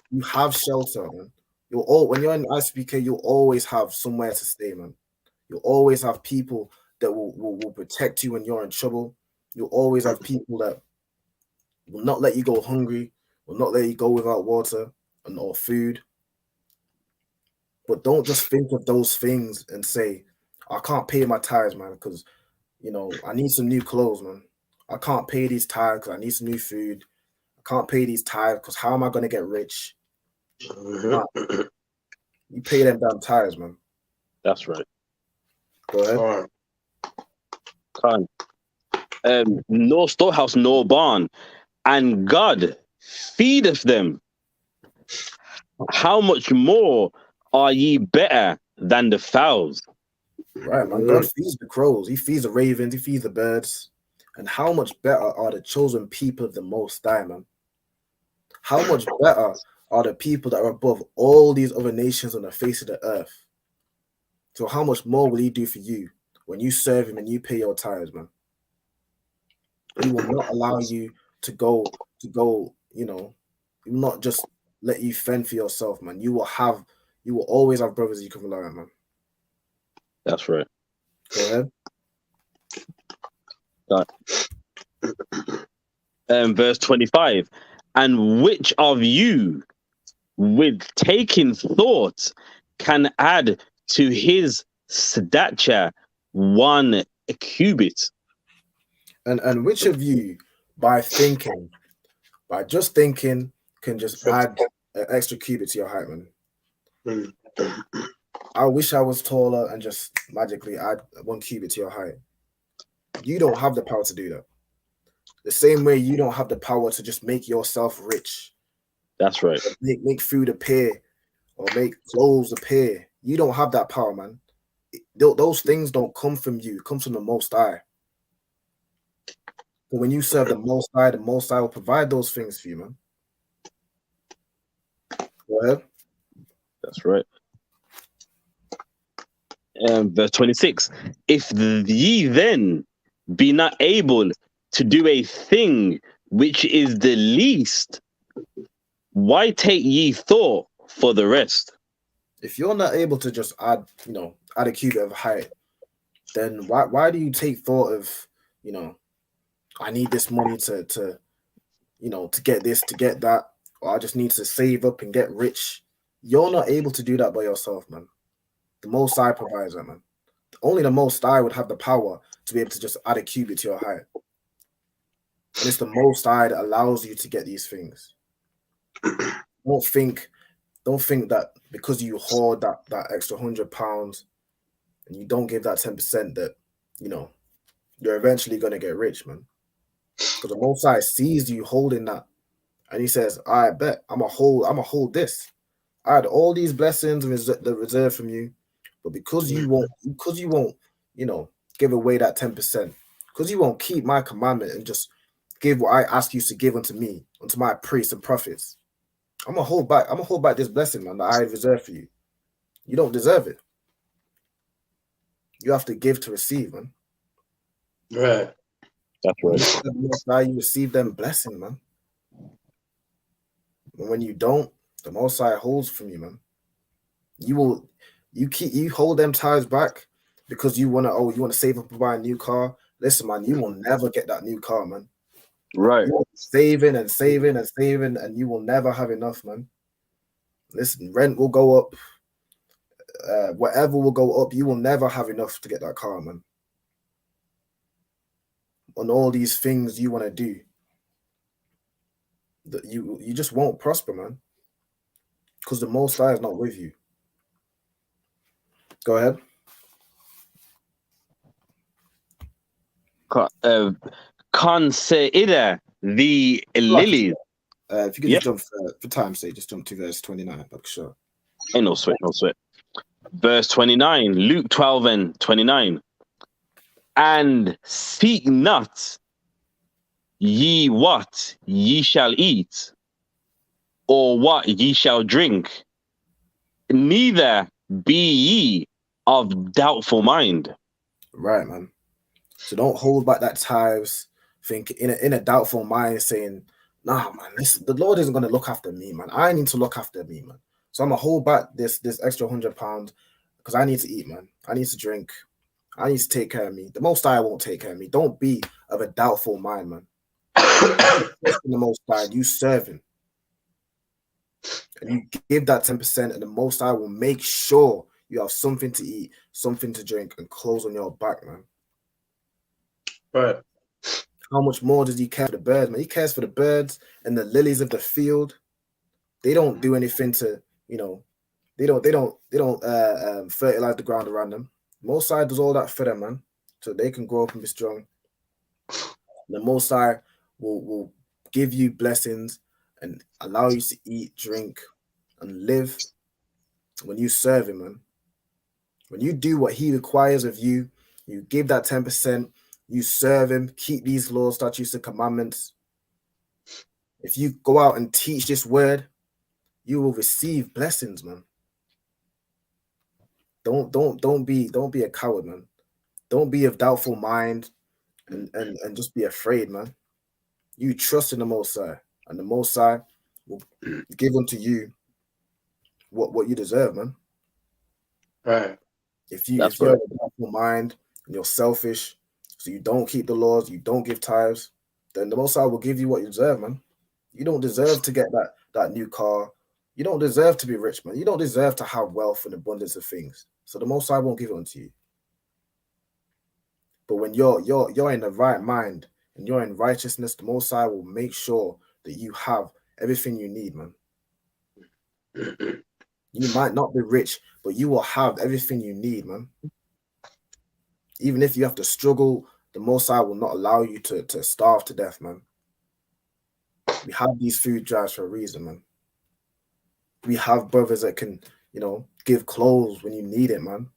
You have shelter, man. When you're in ISPK, you'll always have somewhere to stay, man. You'll always have people that will protect you when you're in trouble. You'll always have people that will not let you go hungry, will not let you go without water and or food. But don't just think of those things and say, I can't pay my tithes, man, because I need some new clothes, man. I can't pay these tithes because I need some new food. I can't pay these tithes because how am I going to get rich? Nah, you pay them damn tithes, man. That's right. Go ahead. All right. No storehouse, no barn, and God feedeth them. How much more are ye better than the fowls? Right, man. God feeds the crows. He feeds the ravens. He feeds the birds. And how much better are the chosen people of the Most High, man? How much better are the people that are above all these other nations on the face of the earth? So how much more will he do for you when you serve him and you pay your tithes, man? He will not allow you to go, he will not just let you fend for yourself, man. You will always have brothers you can rely on, man. That's right. Go ahead. Verse 25. And which of you, with taking thought, can add to his stature 1 cubit? And which of you, by just thinking, can just add an extra cubit to your height, man? I wish I was taller and just magically add 1 cubit to your height. You don't have the power to do that. The same way you don't have the power to just make yourself rich. That's right. Make food appear or make clothes appear. You don't have that power, man. Those things don't come from you. It comes from the Most High. But when you serve the Most High will provide those things for you, man. Go ahead. That's right. Verse 26. If ye then be not able to do a thing which is the least, why take ye thought for the rest? If you're not able to just add a cubit of height, then why do you take thought of, I need this money to get this, to get that, or I just need to save up and get rich? You're not able to do that by yourself, man. The Most High provides that, man. Only the Most High would have the power to be able to just add a cubit to your height. And it's the Most High that allows you to get these things. Don't think that because you hoard that extra £100 and you don't give that 10% that you're eventually gonna get rich, man. Because the Most High sees you holding that, and He says, "I bet I'm a hold this. I had all these blessings reserved from you, but because you won't, give away that 10%, because you won't keep my commandment and just give what I ask you to give unto me, unto my priests and prophets, I'm gonna hold back this blessing, man, that I reserved for you. You don't deserve it. You have to give to receive, man." Right. That's right. You receive them blessing, man. And when you don't, the Most High holds from you, man. You hold them tithes back because you wanna save up to buy a new car. Listen, man, you will never get that new car, man. Right. You're saving and saving and saving, and you will never have enough, man. Listen, rent will go up, whatever will go up. You will never have enough to get that car, man. On all these things you want to do, that you just won't prosper, man, because the Most High is not with you. Go ahead. Consider the lilies. If you could just jump for time's sake, just jump to verse 29. I'm sure. Ain't no sweat. Verse 29, Luke 12 and 29. And seek not ye what ye shall eat, or what ye shall drink, neither be ye of doubtful mind. Right, man. So don't hold back that tithes. Think in a doubtful mind, saying, "Nah, man, the Lord isn't going to look after me, man. I need to look after me, man. So I'm gonna hold back this extra £100 because I need to eat, man. I need to drink. I need to take care of me. The Most High won't take care of me. Don't be of a doubtful mind, man. In the Most High, you serve Him. and you give that 10%, and the Most High will make sure you have something to eat, something to drink, and clothes on your back, man. Right. How much more does he care for the birds, man? He cares for the birds and the lilies of the field. They don't do anything to, they don't fertilize the ground around them. Most High does all that for them, man, so they can grow up and be strong. The Most High will give you blessings and allow you to eat, drink, and live when you serve him, man. When you do what he requires of you, you give that 10%, you serve him, keep these laws, statutes, and commandments. If you go out and teach this word, you will receive blessings, man. Don't be a coward, man. Don't be of doubtful mind and just be afraid, man. You trust in the Most High, and the Most High will give unto you what you deserve, man. Right. If you're of a doubtful mind and you're selfish, so you don't keep the laws, you don't give tithes, then the Most High will give you what you deserve, man. You don't deserve to get that new car. You don't deserve to be rich, man. You don't deserve to have wealth and abundance of things. So the Most High won't give it unto you. But when you're in the right mind and you're in righteousness, the Most High will make sure that you have everything you need, man. You might not be rich, but you will have everything you need, man. Even if you have to struggle, the Most High will not allow you to starve to death, man. We have these food drives for a reason, man. We have brothers that can, give clothes when you need it, man.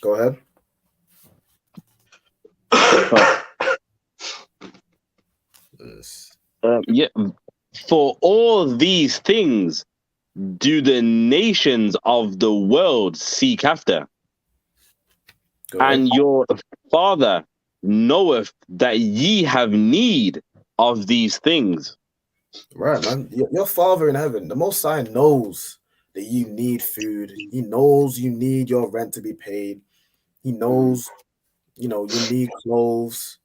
Go ahead. Yeah. For all these things do the nations of the world seek after. And your Father knoweth that ye have need of these things. Right, man. Your Father in heaven, the Most High, knows that you need food. He knows you need your rent to be paid. He knows, you need clothes,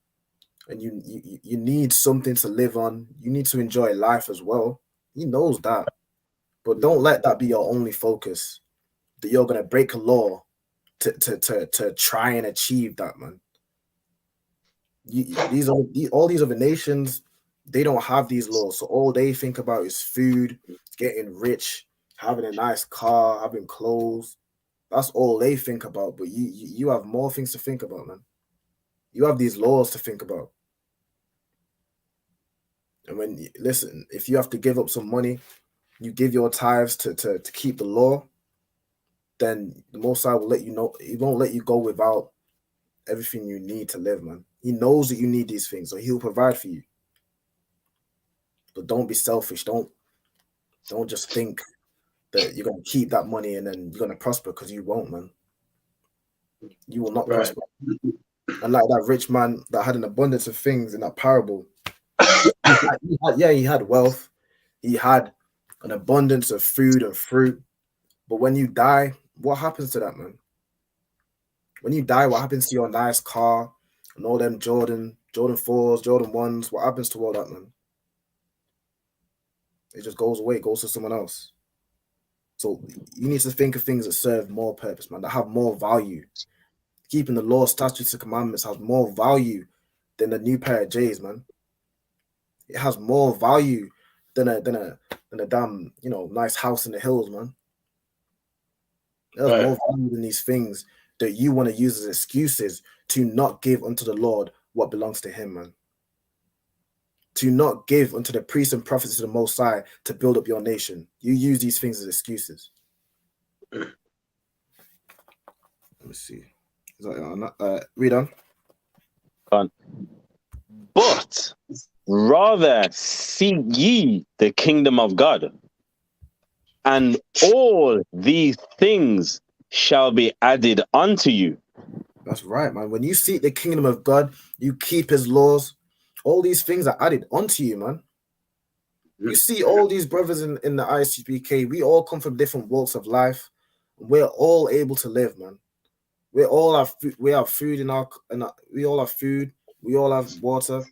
and you need something to live on. You need to enjoy life as well. He knows that. But don't let that be your only focus, that you're going to break a law to try and achieve that, man. All these other nations, they don't have these laws, so all they think about is food, getting rich, having a nice car, having clothes. That's all they think about. But you have more things to think about, man. You have these laws to think about. And listen, if you have to give up some money, you give your tithes to keep the law, then the Most High will let you know. He won't let you go without everything you need to live, man. He knows that you need these things, so he'll provide for you. But don't be selfish. Don't just think that you're going to keep that money and then you're going to prosper, because you won't, man. You will not prosper. And like that rich man that had an abundance of things in that parable, he had wealth. He had an abundance of food and fruit. But when you die, what happens to that, man? When you die, what happens to your nice car and all them Jordan 4s, Jordan 1s? What happens to all that, man? It just goes away, goes to someone else. So you need to think of things that serve more purpose, man, that have more value. Keeping the law, statutes, and commandments has more value than a new pair of J's, man. It has more value than a damn, nice house in the hills, man. It has more value than these things that you want to use as excuses to not give unto the Lord what belongs to him, man. To not give unto the priests and prophets of the Most High to build up your nation. You use these things as excuses. Let me see. Is that read on? But rather seek ye the kingdom of God, and all these things shall be added unto you. That's right, man. When you seek the kingdom of God, you keep his laws, all these things are added onto you, man. You see all these brothers in the ICPK, we all come from different walks of life. We're all able to live, man. We all have food in we all have food. We all have water.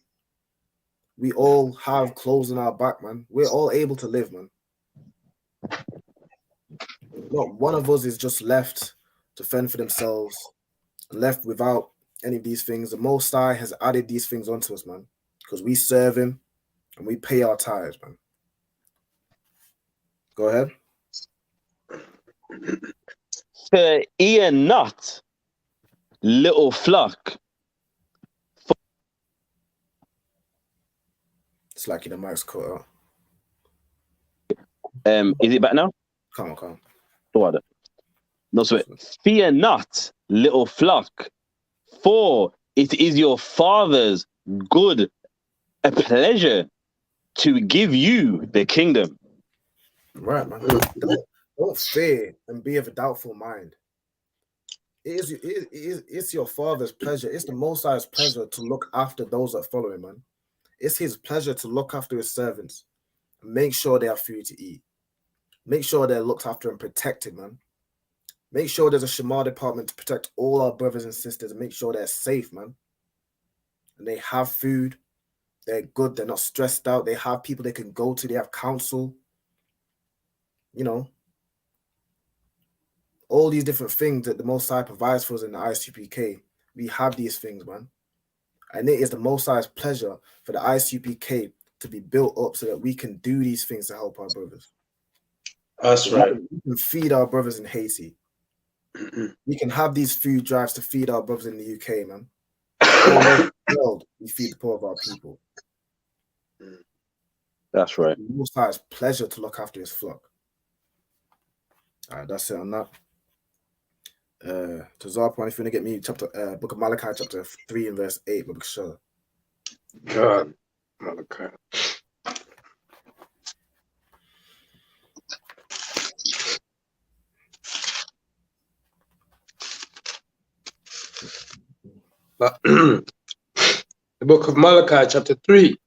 We all have clothes on our back, man. We're all able to live, man. Not one of us is just left to fend for themselves, left without any of these things. The Most High has added these things onto us, man, because we serve Him and we pay our tithes, man. Go ahead. Fear not, little flock. It's like the mic's cut out. Is it back now? Come on. No, so fear not, little flock, for it is your Father's good pleasure to give you the kingdom. Right, man. Don't fear and be of a doubtful mind. It's your Father's pleasure. It's the Most High's pleasure to look after those that follow Him, man. It's His pleasure to look after His servants, make sure they have food to eat, make sure they're looked after and protected, man. Make sure there's a Shema department to protect all our brothers and sisters and make sure they're safe, man. And they have food, they're good, they're not stressed out, they have people they can go to, they have counsel, you know. All these different things that the Most High provides for us in the ICPK, we have these things, man. And it is the Most High's pleasure for the ICPK to be built up so that we can do these things to help our brothers. That's right. We can feed our brothers in Haiti. We can have these food drives to feed our brothers in the UK, man. All over the world, we feed the poor of our people. That's right. The Most High's pleasure to look after His flock. All right, that's it on that. To Zarpon, if you want to get me Book of Malachi, chapter 3 and verse 8, but sure. God, Malachi. The book of Malachi, chapter 3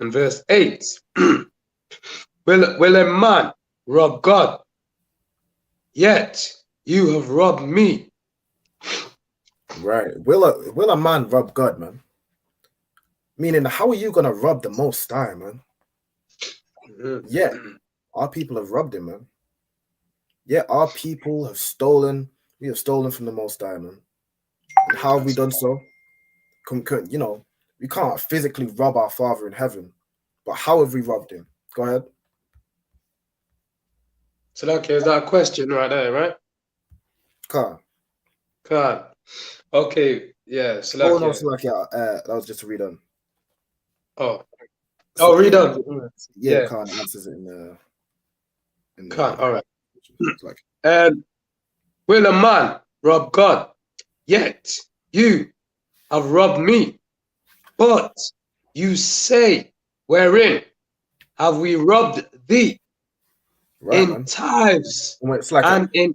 and verse 8. Will a man rob God? Yet you have robbed me. Right. Will a man rob God, man? Meaning, how are you gonna rob the Most High, man? Yeah, our people have robbed Him, man. Yeah, our people have stolen. We have stolen from the Most High, man. And how have we done so? You know, we can't physically rob our Father in heaven, but how have we robbed Him? Go ahead. So okay, is that a question right there, right? Car. Okay, yeah. Oh no, that was just a read on. Oh, read on. Yeah, Khan answers it in Khan, all right. Like, will a man rob God? Yet you have robbed me. But you say, wherein have we robbed thee? right, in man. tithes It's like and in.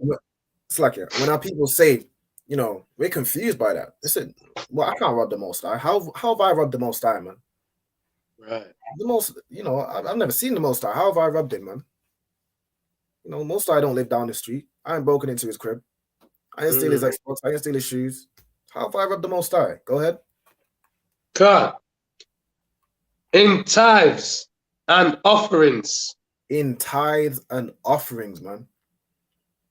It's like when our people say, you know, we're confused by that. They said, well, I can't rob the Most High. How have I robbed the Most High, man? Right. The most, you know, I've never seen the Most High. How have I robbed Him, man? You know, Most High don't live down the street. I ain't broken into His crib. I didn't steal His Xbox. I didn't steal His shoes. How have I robbed the Most High? Go ahead. God. In tithes and offerings. In tithes and offerings, man.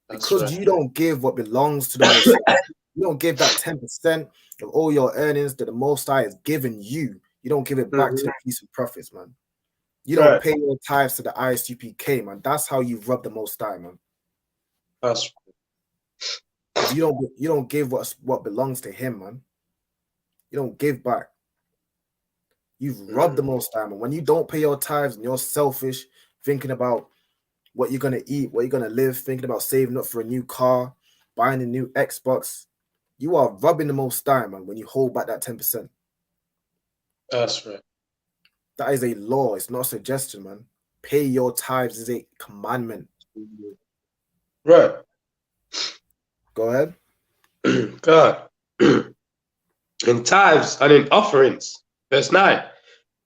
That's because right. you don't give what belongs to the Most High. You don't give that 10% of all your earnings that the Most High has given you. You don't give it back to the peace and profits, man. You don't pay your tithes to the ISUPK, man. That's how you rob the Most High, man. That's right. You don't give what belongs to Him, man. You don't give back. You've robbed the Most High, man. When you don't pay your tithes and you're selfish, thinking about what you're gonna eat, what you're gonna live, thinking about saving up for a new car, buying a new Xbox, you are robbing the Most High, man, when you hold back that 10%. That's right. That is a law. It's not a suggestion, man. Pay your tithes is a commandment. Right. Go ahead. God. In tithes and in offerings. Verse 9.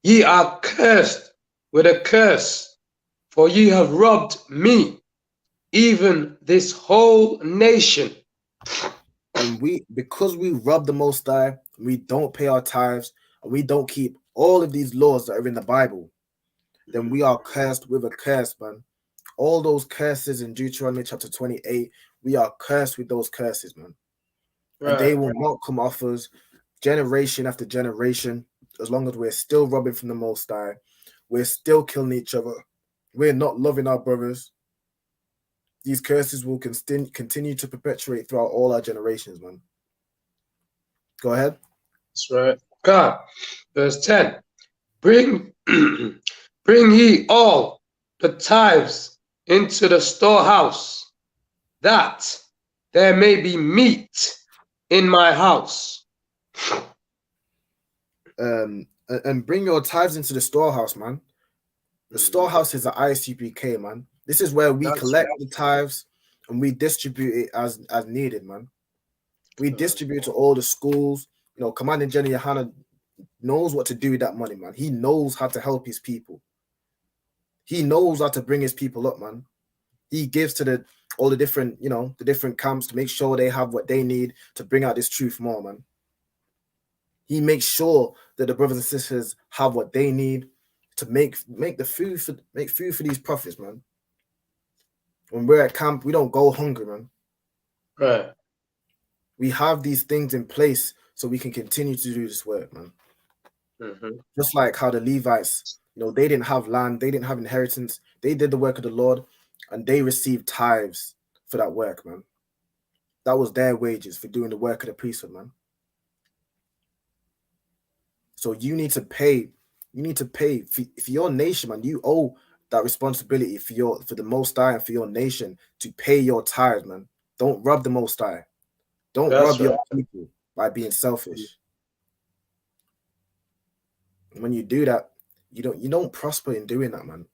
Ye are cursed with a curse, for ye have robbed me, even this whole nation. And because we rob the Most High, we don't pay our tithes, and we don't keep all of these laws that are in the Bible, then we are cursed with a curse, man. All those curses in Deuteronomy chapter 28, we are cursed with those curses, man. And they will not come off us generation after generation, as long as we're still robbing from the Most High. We're still killing each other. We're not loving our brothers. These curses will continue to perpetuate throughout all our generations, man. Go ahead. That's right. God, verse 10. Bring ye all the tithes into the storehouse, that there may be meat in my house. And bring your tithes into the storehouse, man. The storehouse is the ICPK, man. This is where we collect the tithes and we distribute it as needed, man. We distribute to all the schools. You know, Commander Jenny Yohana knows what to do with that money, man. He knows how to help his people. He knows how to bring his people up, man. He gives to all the different, the different camps to make sure they have what they need to bring out this truth more, man. He makes sure that the brothers and sisters have what they need to make food for these prophets, man. When we're at camp, we don't go hungry, man. Right. We have these things in place so we can continue to do this work, man. Just like how the Levites, they didn't have land, they didn't have inheritance. They did the work of the Lord, and they received tithes for that work, man. That was their wages for doing the work of the priesthood, man. So you need to pay. You need to pay for your nation, man. You owe that responsibility for the Most High and for your nation to pay your tithes, man. Don't rob the Most High. Don't rob your people by being selfish. And when you do that, you don't prosper in doing that, man.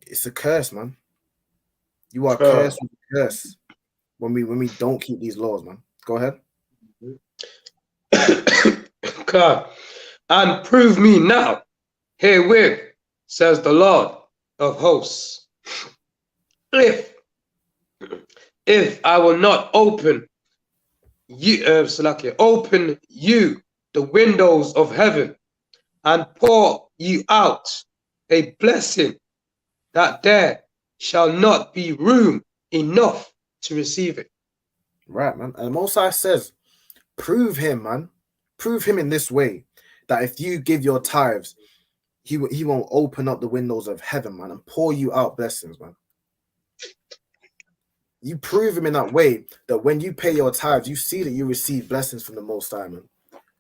It's a curse, man. You are cursed with a curse when we don't keep these laws, man. Go ahead. God, and prove me now herewith, says the Lord of hosts, if I will not open you the windows of heaven and pour you out a blessing, that there shall not be room enough to receive it. Right, man. And the Most High says, prove him, man. Prove him in this way, that if you give your tithes, he won't open up the windows of heaven, man, and pour you out blessings, man. You prove him in that way that when you pay your tithes, you see that you receive blessings from the Most High, man.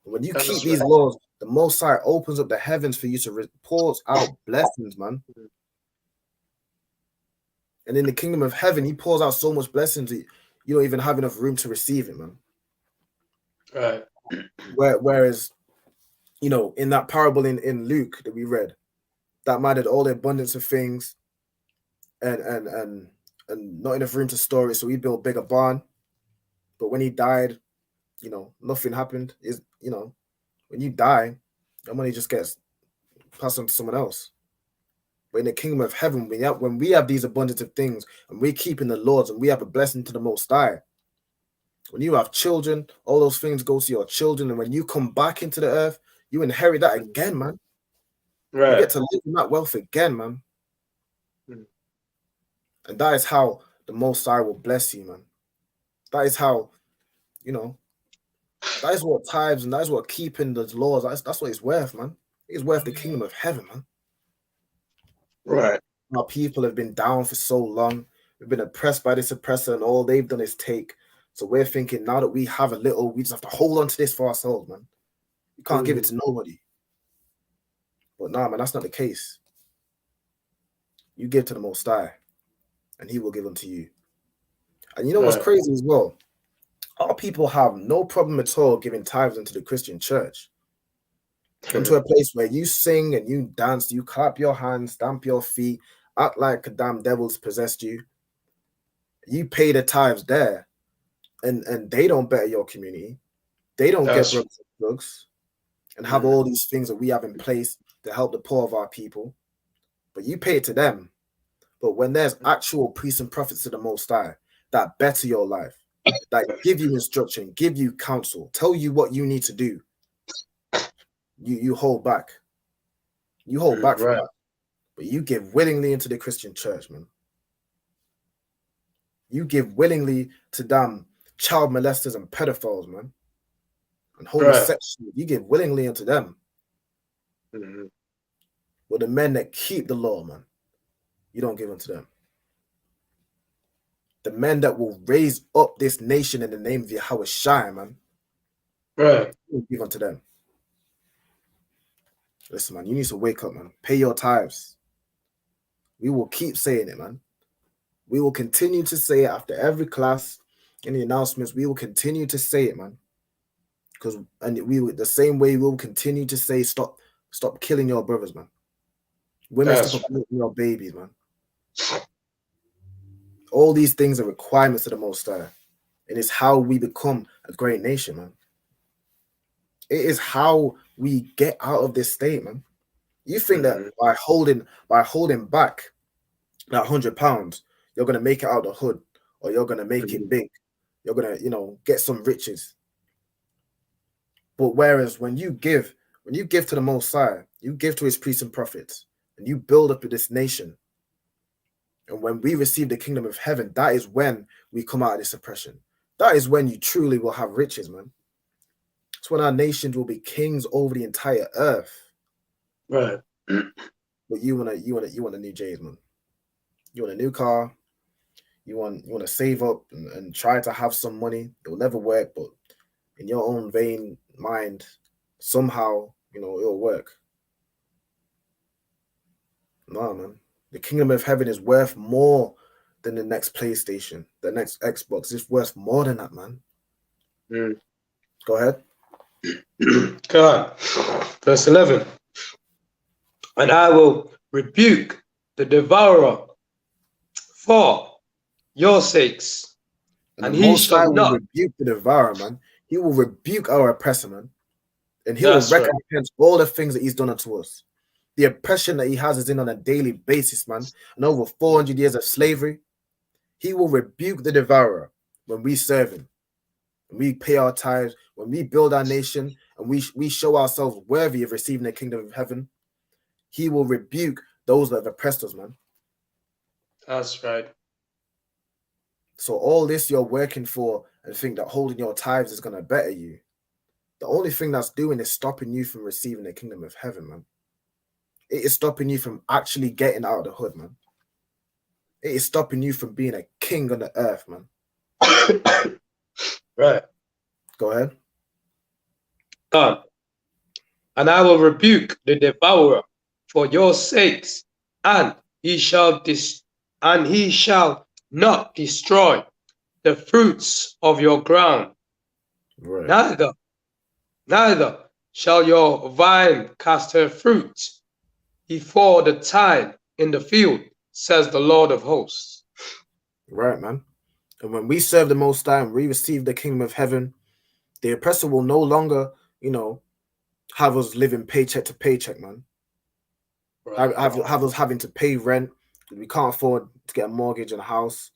And when you keep these laws, the Most High opens up the heavens for you to pour out blessings, man. And in the kingdom of heaven, he pours out so much blessings that you don't even have enough room to receive it, man. Right. Whereas, in that parable in Luke that we read, that man had all the abundance of things and not enough room to store it, so he built a bigger barn. But when he died, nothing happened. When you die, your money just gets passed on to someone else. But in the kingdom of heaven, when we have these abundance of things and we're keeping the laws and we have a blessing to the Most High, when you have children, all those things go to your children, and when you come back into the earth, you inherit that again, man. Right. You get to live in that wealth again, man. And that is how the Most High will bless you, man. That is how, that is what tithes and that is what keeping the laws, that's what it's worth, man. It's worth the kingdom of heaven, man. Right. Our people have been down for so long. We've been oppressed by this oppressor, and all they've done is take. So we're thinking now that we have a little, we just have to hold on to this for ourselves, man. You can't give it to nobody. But nah, man, that's not the case. You give to the Most High, and he will give unto you. And you know what's crazy as well? Our people have no problem at all giving tithes into the Christian church. Come to a place where you sing and you dance, you clap your hands, stamp your feet, act like a damn devil's possessed you. You pay the tithes there, and they don't better your community. They don't get drugs and have all these things that we have in place to help the poor of our people. But you pay it to them. But when there's actual priests and prophets to the Most High that better your life, that give you instruction, give you counsel, tell you what you need to do, You hold back. You hold back from Right. that. But you give willingly into the Christian church, man. You give willingly to damn child molesters and pedophiles, man. And homosexuals. You give willingly into them. Mm-hmm. But the men that keep the law, man, you don't give unto them. The men that will raise up this nation in the name of Yahweh Shai, man, Right. you give unto them. Listen, man, you need to wake up, man. Pay your tithes. We will keep saying it, man. We will continue to say it after every class in the announcements. We will continue to say it, man. The same way we will continue to say, stop killing your brothers, man. Women, stop aborting your babies, man. All these things are requirements of the Most High. And it's how we become a great nation, man. It is how we get out of this state, man. You think that by holding back that £100, you're gonna make it out the hood, or you're gonna make it big. You're gonna, get some riches. But whereas when you give to the Most High, you give to His priests and prophets, and you build up this nation. And when we receive the kingdom of heaven, that is when we come out of this oppression. That is when you truly will have riches, man. It's when our nations will be kings over the entire earth. Right. But you want a new J's, man. You want a new car. You want to save up and try to have some money. It will never work, but in your own vain mind, somehow, it'll work. No, man. The kingdom of heaven is worth more than the next PlayStation, the next Xbox. It's worth more than that, man. Go ahead. God. Verse 11. And I will rebuke the devourer for your sakes. And the Most High will rebuke the devourer, man. He will rebuke our oppressor, man. And he will recompense all the things that he's done unto us. The oppression that he has us in on a daily basis, man. And over 400 years of slavery. He will rebuke the devourer when we serve him. When we pay our tithes, when we build our nation, and we show ourselves worthy of receiving the kingdom of heaven. He will rebuke those that have oppressed us, man. That's right. So all this you're working for and think that holding your tithes is going to better you. The only thing that's doing is stopping you from receiving the kingdom of heaven, man. It is stopping you from actually getting out of the hood, man. It is stopping you from being a king on the earth, man. Right. Go ahead. And I will rebuke the devourer for your sakes, and he shall not destroy the fruits of your ground. Right. Neither shall your vine cast her fruit before the time in the field, says the Lord of hosts. Right, man. And when we serve the Most High and we receive the kingdom of heaven, the oppressor will no longer, have us living paycheck to paycheck, man. Right. Have us having to pay rent. We can't afford to get a mortgage and a house,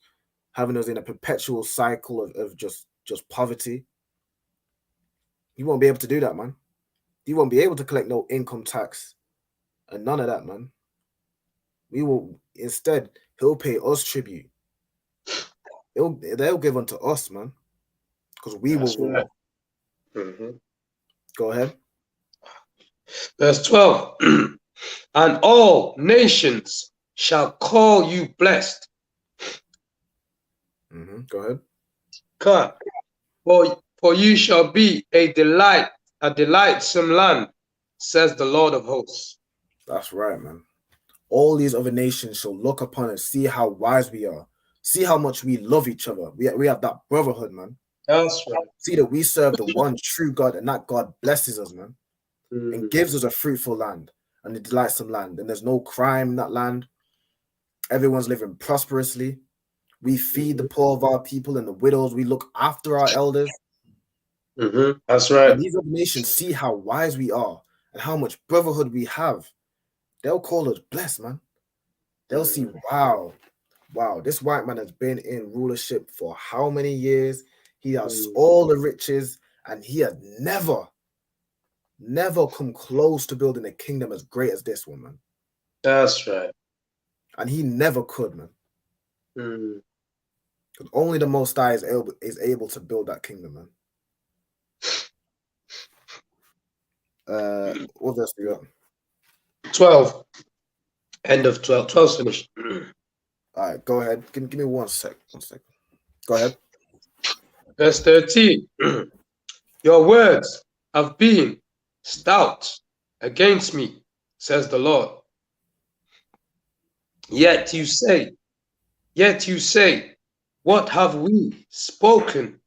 having us in a perpetual cycle of just poverty. You won't be able to do that, man. You won't be able to collect no income tax and none of that, man. We will instead, he'll pay us tribute. They'll give unto us, man, because we will rule. Go ahead. Verse 12. And all nations shall call you blessed. Go ahead. God, for you shall be a delightsome land, says the Lord of hosts. That's right, man. All these other nations shall look upon us, see how wise we are, see how much we love each other. We have that brotherhood, man. That's right. See that we serve the one true God, and that God blesses us, man, and gives us a fruitful land and a delightsome land. And there's no crime in that land. Everyone's living prosperously. We feed the poor of our people and the widows. We look after our elders. That's right. And these other nations see how wise we are and how much brotherhood we have. They'll call us blessed, man. They'll see, wow, this white man has been in rulership for how many years? He has all the riches, and he has never never come close to building a kingdom as great as this one, man. That's right. And he never could, man. Mm. Because only the Most High is able to build that kingdom, man. What verse we got? 12. End of 12. 12's finished. All right, go ahead. Give me 1 sec. 1 second. Go ahead. Verse 13. Your words have been stout against me, says the Lord. Yet you say, what have we spoken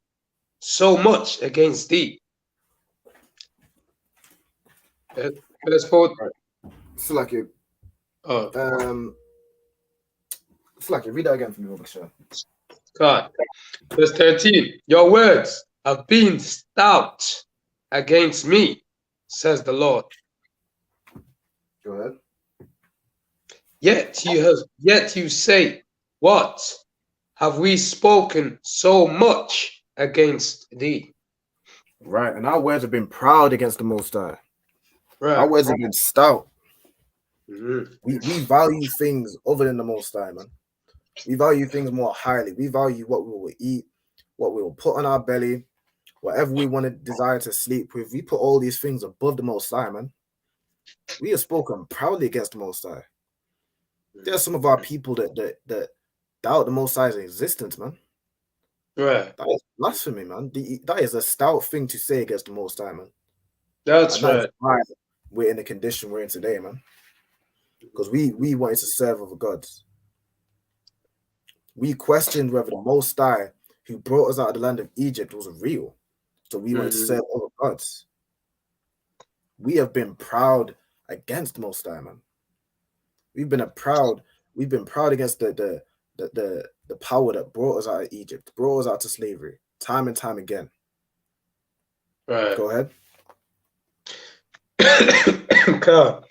so much against thee? Verse 4. Feel like you. Feel like you. Read that again for me, Robert. Sure. God. Verse 13. Your words have been stout against me, says the Lord. Go ahead. Yet you say, what have we spoken so much against thee? Right, and our words have been proud against the Most High. Right. Our words have been stout. Mm-hmm. We value things other than the Most High, man. We value things more highly. We value what we will eat, what we will put on our belly, whatever we want to desire to sleep with. We put all these things above the Most High, man. We have spoken proudly against the Most High. There are some of our people that doubt the Most High's existence, man. Right. That is blasphemy, man. That is a stout thing to say against the Most High, man. That's right. That's why we're in the condition we're in today, man. Because we wanted to serve other gods. We questioned whether the Most High, who brought us out of the land of Egypt, was real. So we wanted to serve other gods. We have been proud against the Most High, man. We've been proud against the power that brought us out of Egypt, brought us out to slavery, time and time again. Right. Go ahead. God.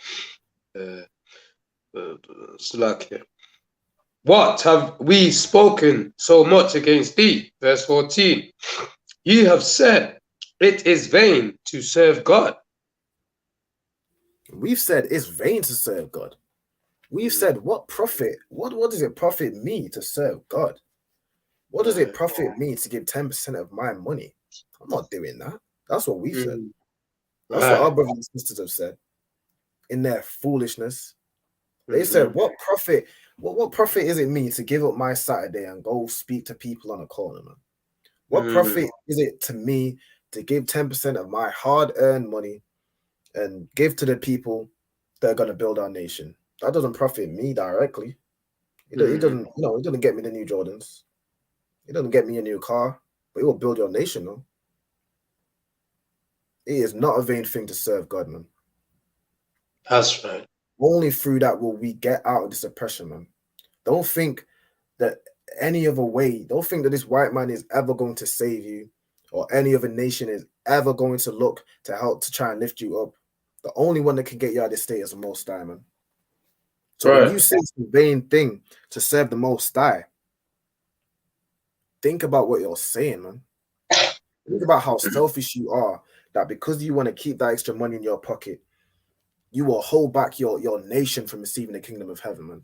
Slovakia. What have we spoken so much against thee? Verse 14. Ye have said, it is vain to serve God. We've said it's vain to serve God. We've said, what profit? What does it profit me to serve God? What does it profit me to give 10% of my money? I'm not doing that. That's what we've said. That's what our brothers and sisters have said in their foolishness. They said, what profit? What profit is it me to give up my Saturday and go speak to people on a corner, man? What profit is it to me to give 10% of my hard-earned money and give to the people that are going to build our nation? That doesn't profit me directly. It doesn't, it doesn't get me the new Jordans. It doesn't get me a new car, but it will build your nation, though. It is not a vain thing to serve God, man. That's right. Only through that will we get out of this oppression, man. Don't think that any other way, don't think that this white man is ever going to save you or any other nation is ever going to look to help to try and lift you up. The only one that can get you out of this state is the Most High, man. So when you say it's a vain thing to serve the Most High, think about what you're saying, man. Think about how selfish you are, that because you want to keep that extra money in your pocket, you will hold back your nation from receiving the kingdom of heaven, man.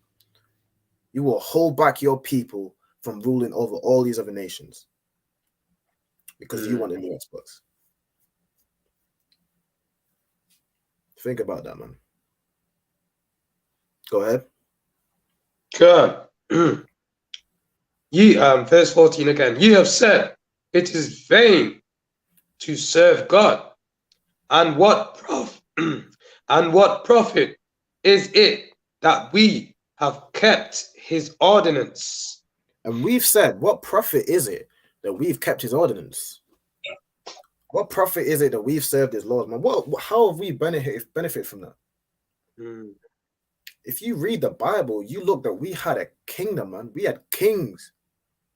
You will hold back your people from ruling over all these other nations because you want a new Xbox. Think about that, man. Go ahead. God. Verse 14 again. You have said it is vain to serve God, and what profit is it that we have kept his ordinance? And we've said, what profit is it that we've kept his ordinance? What profit is it that we've served his laws, man? How have we benefit from that? If you read the Bible, you look that we had a kingdom, man. We had kings.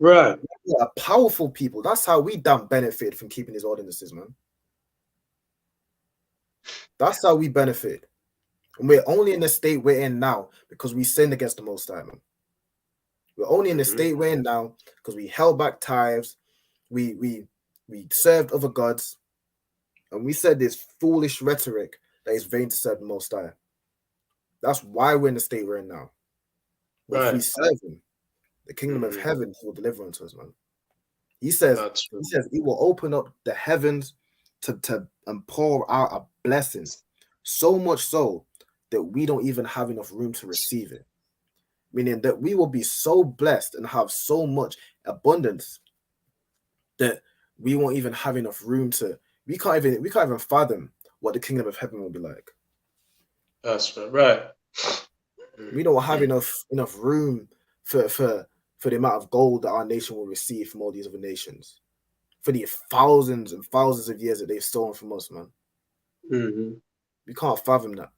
Right. We are powerful people. That's how we done benefit from keeping his ordinances, man. That's how we benefit. And we're only in the state we're in now because we sinned against the Most High, man. We're only in the state we're in now because we held back tithes. We served other gods. And we said this foolish rhetoric that is vain to serve the Most High. That's why we're in the state we're in now. But if we serve him, the kingdom of heaven will deliver unto us, man. He says he will open up the heavens to and pour out a blessing, so much so that we don't even have enough room to receive it. Meaning that we will be so blessed and have so much abundance that we won't even have enough room to. We can't even fathom what the kingdom of heaven will be like. That's right. We don't have enough room for the amount of gold that our nation will receive from all these other nations, for the thousands and thousands of years that they've stolen from us, man. We can't fathom that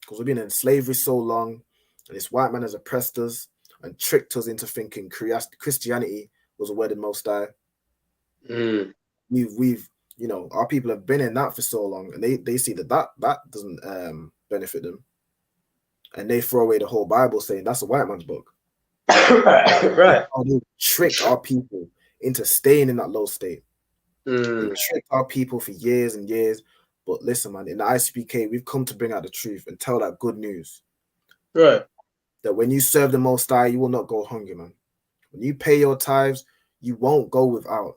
because we've been in slavery so long, and this white man has oppressed us and tricked us into thinking Christianity was a word of Most High. We've our people have been in that for so long, and they see that doesn't benefit them, and they throw away the whole Bible, saying that's a white man's book. Right. They tricked our people into staying in that low state. They tricked our people for years and years. But listen, man, in the ICPK, we've come to bring out the truth and tell that good news. Right. That when you serve the Most High, you will not go hungry, man. When you pay your tithes, you won't go without.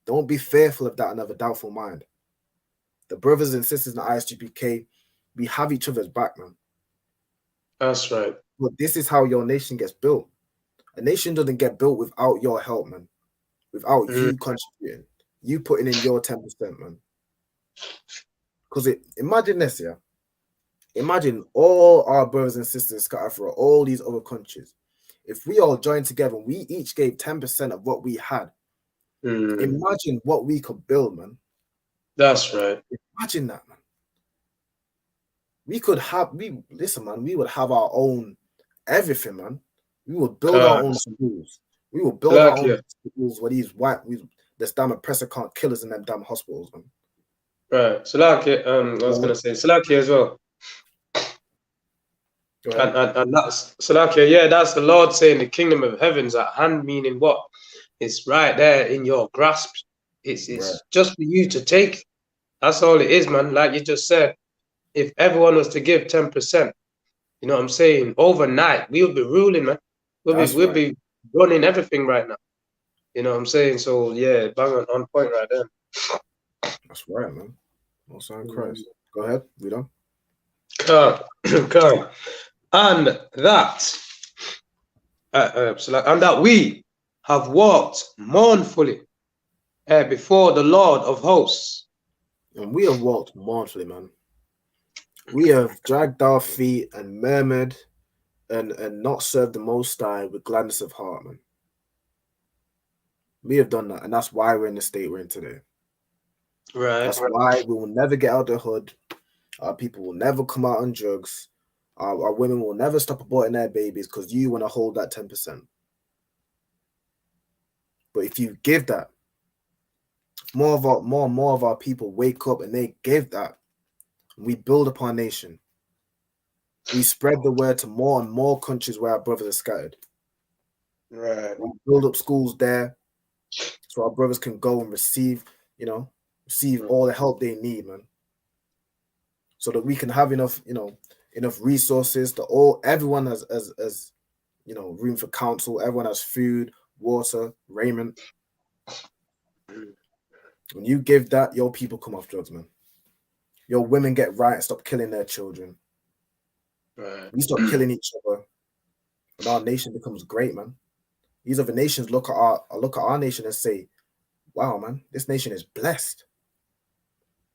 Don't be fearful of that and have a doubtful mind. The brothers and sisters in the ISGPK, we have each other's back, man. That's right. But this is how your nation gets built. A nation doesn't get built without your help, man. Without you contributing, you putting in your 10%, man. Because imagine this, yeah. Imagine all our brothers and sisters scattered through all these other countries. If we all joined together, we each gave 10% of what we had. Imagine what we could build, man. That's right. Imagine that, man. We would have our own everything, man. We would build our own schools. We will build our own schools where this damn oppressor can't kill us in them damn hospitals, man. Right. Salakia, I was gonna say Salakia as well. And that's Salakia, yeah, that's the Lord saying the kingdom of heaven's at hand, meaning what? It's right there in your grasp. It's just for you to take. That's all it is, man. Like you just said, if everyone was to give 10%, you know what I'm saying, overnight, we would be ruling, man. We'll be running everything right now. You know what I'm saying? So yeah, bang on point right there. That's right, man. Most High Christ. Go ahead, we done. Come. And that we have walked mournfully before the Lord of hosts. And we have walked mournfully, man. We have dragged our feet and murmured and not served the Most High with gladness of heart, man. We have done that, and that's why we're in the state we're in today. Right. That's why we will never get out of the hood. Our people will never come out on drugs. Our women will never stop aborting their babies because you want to hold that 10%. But if you give that, more and more of our people wake up and they give that, we build upon our nation. We spread the word to more and more countries where our brothers are scattered. Right. We build up schools there so our brothers can go and receive all the help they need, man. So that we can have enough resources to everyone has room for counsel, everyone has food, water, raiment. When you give that, your people come off drugs, man. Your women get right and stop killing their children. Right. We stop killing each other, and our nation becomes great, man. These other nations look at our nation and say, "Wow, man, this nation is blessed."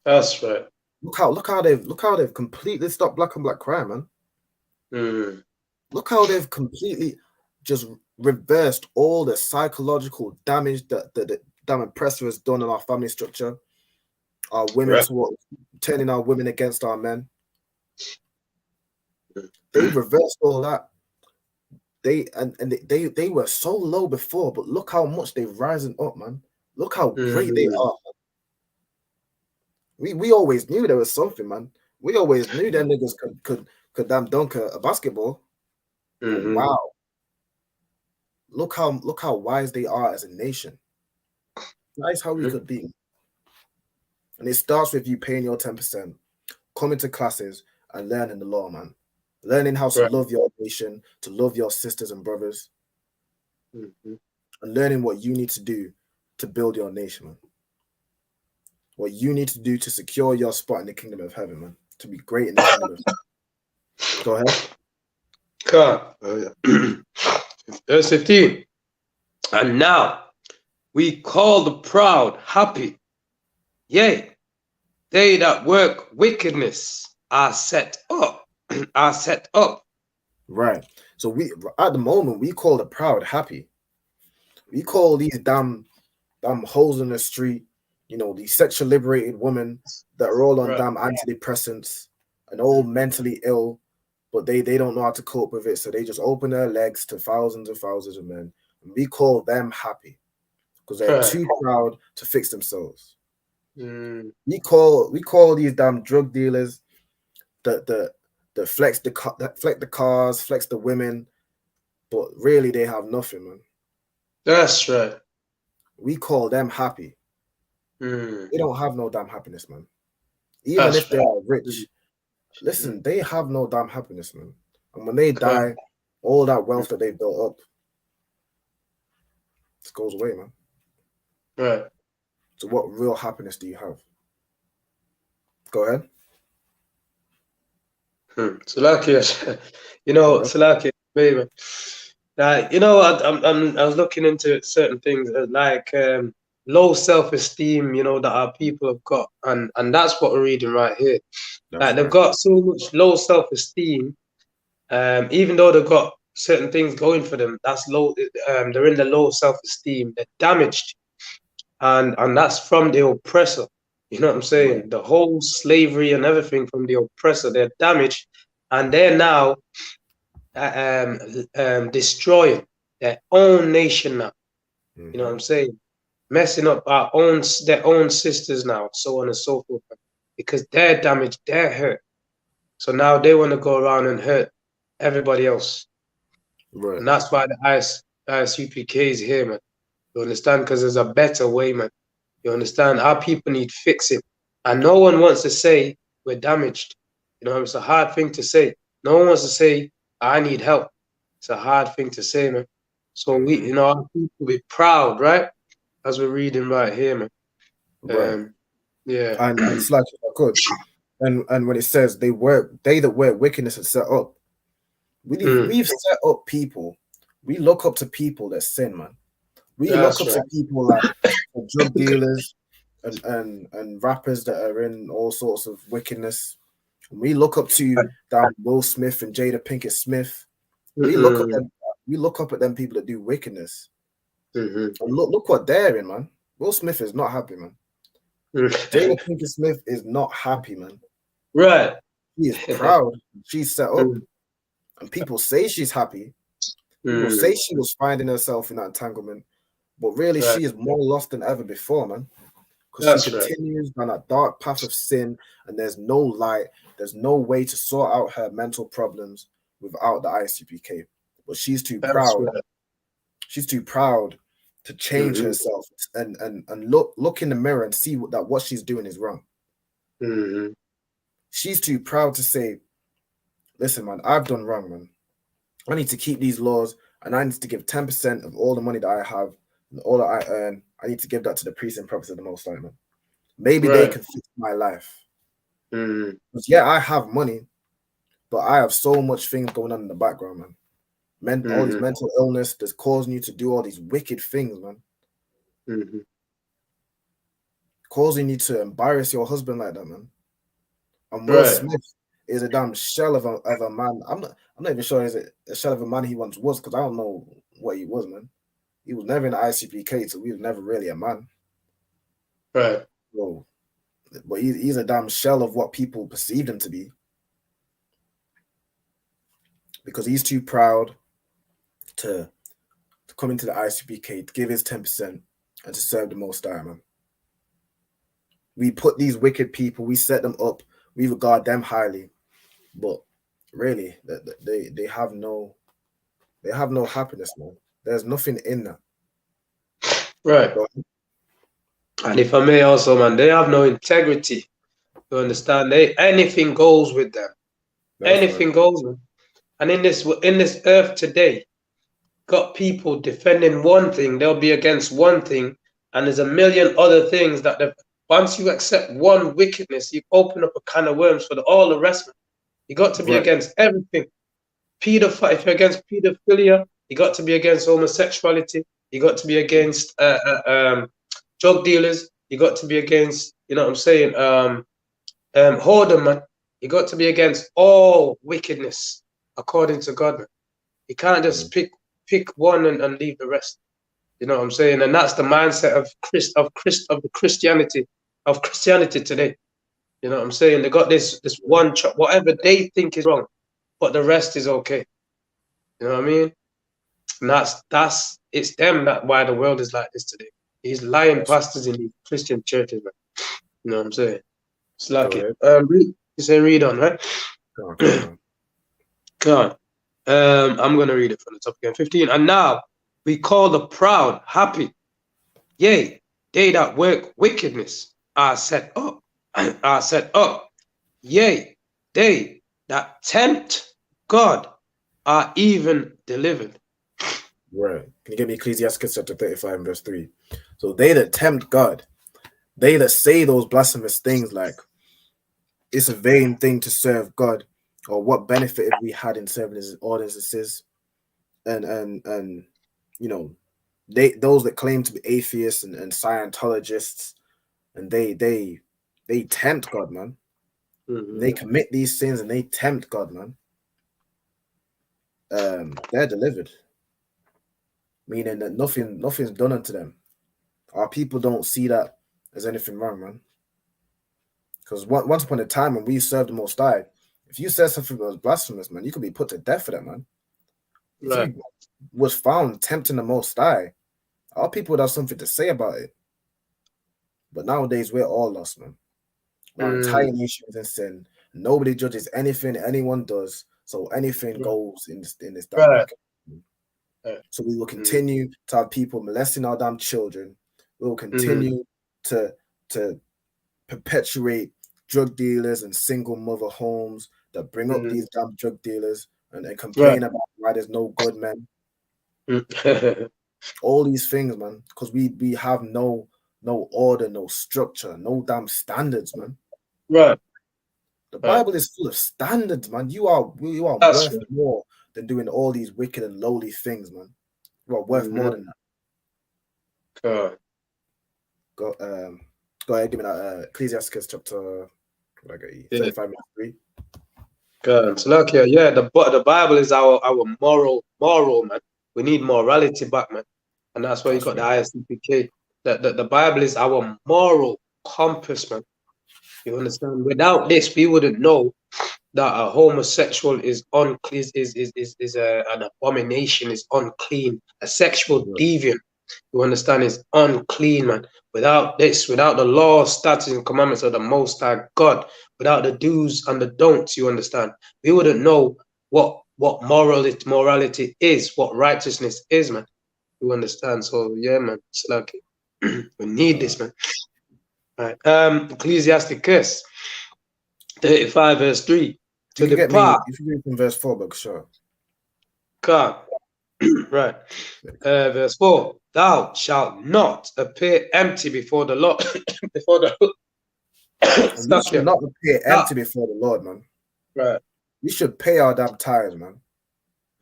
That's right. Look how they've completely stopped black on black crime, man. Look how they've completely just reversed all the psychological damage that the damn oppressor has done in our family structure. Our women turning our women against our men. They reversed all that. They were so low before, but look how much they've risen up, man. Look how great they are. We always knew there was something, man. We always knew them niggas could damn dunk a basketball. Wow. Look how wise they are as a nation. That is how we could be. And it starts with you paying your 10%, coming to classes and learning the law, man. Learning how to Right. love your nation, to love your sisters and brothers, Mm-hmm. and learning what you need to do to build your nation, man. What you need to do to secure your spot in the kingdom of heaven, man. To be great in the kingdom of heaven. Go ahead. Verse 15. And now we call the proud happy. Yea, they that work wickedness are set up, are set up. Right. So we at the moment we call the proud happy. We call these damn hoes in the street, these sexual liberated women that are all on Right. damn antidepressants and all mentally ill, but they don't know how to cope with it. So they just open their legs to thousands and thousands of men. And we call them happy because they're too proud to fix themselves. Mm. We call these damn drug dealers that flex the cars, flex the women, but really they have nothing, man. That's right. We call them happy. Mm. They don't have no damn happiness, man. Even if they are rich, listen, they have no damn happiness, man. And when they die, all that wealth that they've built up just goes away, man. Right. So what real happiness do you have? Go ahead. Salakia, Salakia, baby. I was looking into certain things like low self-esteem, that our people have got, and that's what we're reading right here. They've got so much low self-esteem, even though they've got certain things going for them. That's low. They're in the low self-esteem. They're damaged, and that's from the oppressor. You know what I'm saying? Right. The whole slavery and everything from the oppressor. They're damaged, and they're now destroying their own nation now. Mm-hmm. You know what I'm saying? Messing up their own sisters now, so on and so forth, because they're damaged, they're hurt. So now they want to go around and hurt everybody else. Right. And that's why the ISUPK is here, man. You understand? Because there's a better way, man. You understand? Our people need fixing. And no one wants to say we're damaged. It's a hard thing to say. No one wants to say, I need help. It's a hard thing to say, man. So we, our people be proud, right? As we're reading right here, man. Right. Yeah. And slash if I could. And when it says they that work wickedness and set up, we've set up people. We look up to people that sin, man. We look up to people like drug dealers and rappers that are in all sorts of wickedness. We look up to that Will Smith and Jada Pinkett Smith. We look up at them people that do wickedness. And look what they're in, man. Will Smith is not happy, man. Jada Pinkett Smith is not happy, man. Right. She is proud. She's set up. And people say she's happy. People say she was finding herself in that entanglement. But really, she is more lost than ever before, man. Because she continues on that dark path of sin, and there's no light. There's no way to sort out her mental problems without the ICPK. But she's too proud. Right. She's too proud to change herself and look in the mirror and see that what she's doing is wrong. She's too proud to say, listen, man, I've done wrong, man. I need to keep these laws, and I need to give 10% of all the money that I have and all that I earn. I need to give that to the priests and prophets of the Most High, man. Maybe they can fix my life. Because yeah, I have money, but I have so much things going on in the background, man. All these mental illness that's causing you to do all these wicked things, man. Causing you to embarrass your husband like that, man. And Will Smith is a damn shell of a man. I'm not even sure he's a shell of a man he once was, because I don't know what he was, man. He was never in the ICPK, so he was never really a man. Right. So, but he's a damn shell of what people perceived him to be. Because he's too proud to come into the ICPK, to give his 10%, and to serve the Most High, man. We put these wicked people, we set them up, we regard them highly, but really, they have no happiness, man. There's nothing in that. Right. And if I may also, man, they have no integrity. You understand? Anything goes with them. That's Anything right. goes with them. And in this earth today, got people defending one thing, they'll be against one thing, and there's a million other things that once you accept one wickedness, you open up a can of worms for all the rest of it. You got to be Right. against everything. If you're against pedophilia, you got to be against homosexuality. You got to be against drug dealers. You got to be against, you know what I'm saying, whoredom, man. You got to be against all wickedness according to God, man. You can't just pick one and leave the rest. You know what I'm saying? And that's the mindset of Christianity today. You know what I'm saying? They got this one whatever they think is wrong, but the rest is okay. You know what I mean? And that's it's them that why the world is like this today. These lying pastors in these Christian churches, man. You know what I'm saying? It's like Go it. ahead. You say read on, right? Come on. Come on. I'm gonna read it from the top again. 15. And now we call the proud happy. Yea, they that work wickedness are set up, Yea, they that tempt God are even delivered. Right. Can you give me Ecclesiastes chapter 35 and verse 3? So they that tempt God, they that say those blasphemous things like it's a vain thing to serve God, or what benefit have we had in serving his ordinances, and you know, those that claim to be atheists and Scientologists, and they tempt God, man. Mm-hmm. They commit these sins and they tempt God, man. They're delivered, meaning that nothing's done unto them. Our people don't see that as anything wrong, man. Because once upon a time when we served the Most High, if you said something that was blasphemous, man, you could be put to death for that, man. If Right. you was found tempting the Most High, our people would have something to say about it. But nowadays, we're all lost, man. Our entire nation is in sin. Nobody judges anything anyone does, so anything goes in this damn Right. wicked. So we will continue to have people molesting our damn children. We will continue to perpetuate drug dealers and single mother homes that bring up these damn drug dealers and complain about why there's no good men. All these things, man, because we have no order, no structure, no damn standards, man. Right. The Bible is full of standards, man. You are That's worth more than doing all these wicked and lowly things, man. You are worth more than that. God. Go ahead, give me that Ecclesiastes chapter 35 minutes 3. God. So look here, yeah, the Bible is our moral man. We need morality back, man. And that's why you got the ISCPK. The Bible is our moral compass, man. You understand? Without this, we wouldn't know that a homosexual is unclean, is an abomination, is unclean. A sexual deviant, you understand, is unclean, man. Without this, without the law, statutes, and commandments of the Most High God, without the do's and the don'ts, you understand, we wouldn't know what morality is, what righteousness is, man. You understand? So yeah, man, it's like we need this, man. All right. Ecclesiasticus 35 verse 3. You can get me if you read from verse 4, but sure. God. Right. Verse 4. Thou shalt not appear empty before the Lord. before the We should not appear empty before the Lord, man. Right. We should pay our damn tithes, man.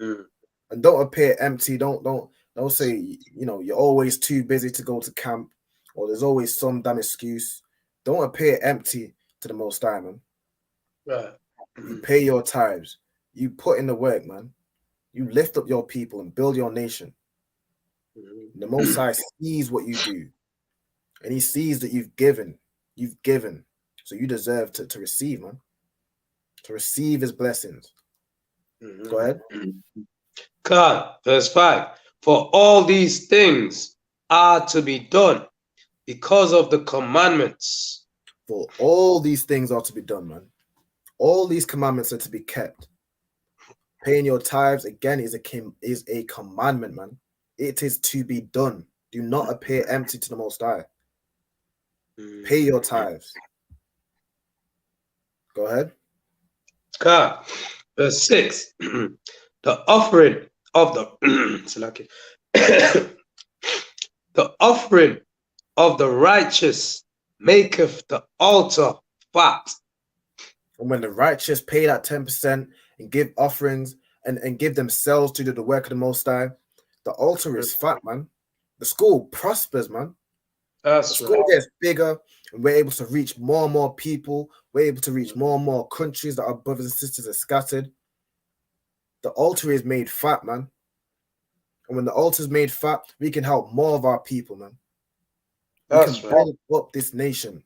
And don't appear empty. Don't say, you know, you're always too busy to go to camp, or there's always some damn excuse. Don't appear empty to the Most High, man. Right. You pay your tithes. You put in the work, man. You lift up your people and build your nation. The Most High sees what you do, and He sees that you've given. You've given, so you deserve to receive, man. To receive His blessings. Go ahead. God, verse 5. For all these things are to be done because of the commandments. For all these things are to be done, man. All these commandments are to be kept. Paying your tithes, again, is a commandment, man. It is to be done. Do not appear empty to the Most High. Pay your tithes. Go ahead. God. Verse 6. The offering of the the offering of the righteous maketh the altar fat. And when the righteous pay that 10% and give offerings and give themselves to do the work of the Most High, the altar is fat, man. The school prospers, man. That's The school right. gets bigger, and we're able to reach more and more people. We're able to reach more and more countries that our brothers and sisters are scattered. The altar is made fat, man. And when the altar is made fat, we can help more of our people, man. We That's can right. build up this nation.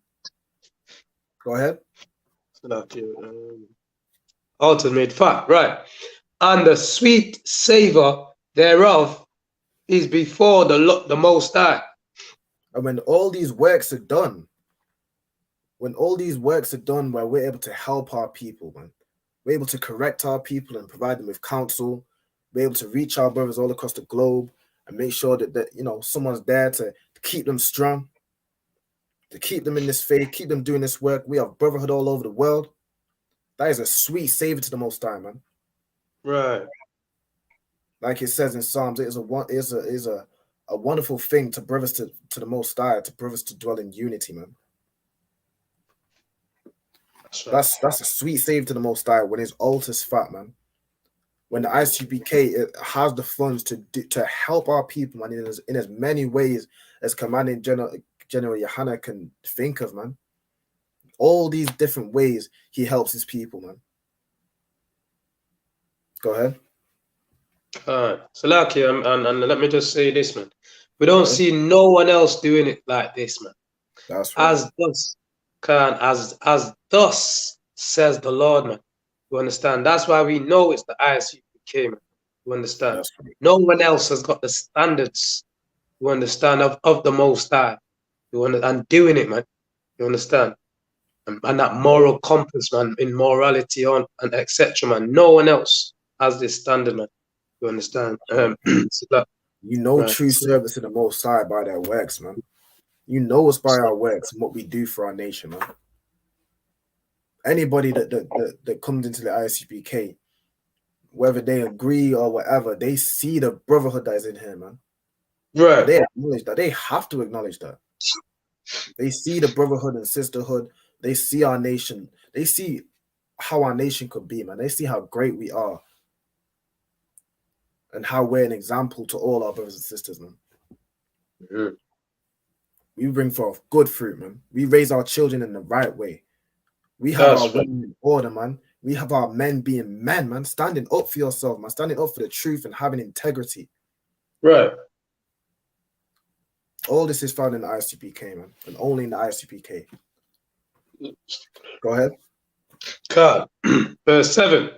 Go ahead. Altar made fat, right. And the sweet savor thereof is before the Most High. And when all these works are done, where we're able to help our people, man, we're able to correct our people and provide them with counsel. We're able to reach our brothers all across the globe and make sure that someone's there to keep them strong, to keep them in this faith, keep them doing this work. We have brotherhood all over the world. That is a sweet savor to the Most High, man. Right. Like it says in Psalms, it is a wonderful thing to brothers to the Most High, to brothers to dwell in unity, man. That's a sweet save to the Most High when his altar's fat, man. When the ICPK has the funds to help our people, man, in as many ways as Commanding General Yohana can think of, man. All these different ways he helps his people, man. Go ahead. Salaki, and let me just say this, man. We don't see no one else doing it like this, man. That's right. As thus says the Lord, man. You understand? That's why we know it's the ISUPK, man. You understand? Right. No one else has got the standards, you understand, of the Most High. You understand? And doing it, man. You understand? And that moral compass, man, in morality and etc., man. No one else has this standard, man. You understand? True service to the Most High by their works, man. You know us by our works and what we do for our nation, man. Anybody that comes into the ICPK, whether they agree or whatever, they see the brotherhood that is in here, man. Right. And they acknowledge that. They have to acknowledge that. They see the brotherhood and sisterhood. They see our nation. They see how our nation could be, man. They see how great we are and how we're an example to all our brothers and sisters, man. Mm-hmm. We bring forth good fruit, man. We raise our children in the right way. We have our women in order, man. We have our men being men, man. Standing up for yourself, man. Standing up for the truth and having integrity. Right. All this is found in the ICPK, man. And only in the ICPK. Go ahead. God. Verse 7.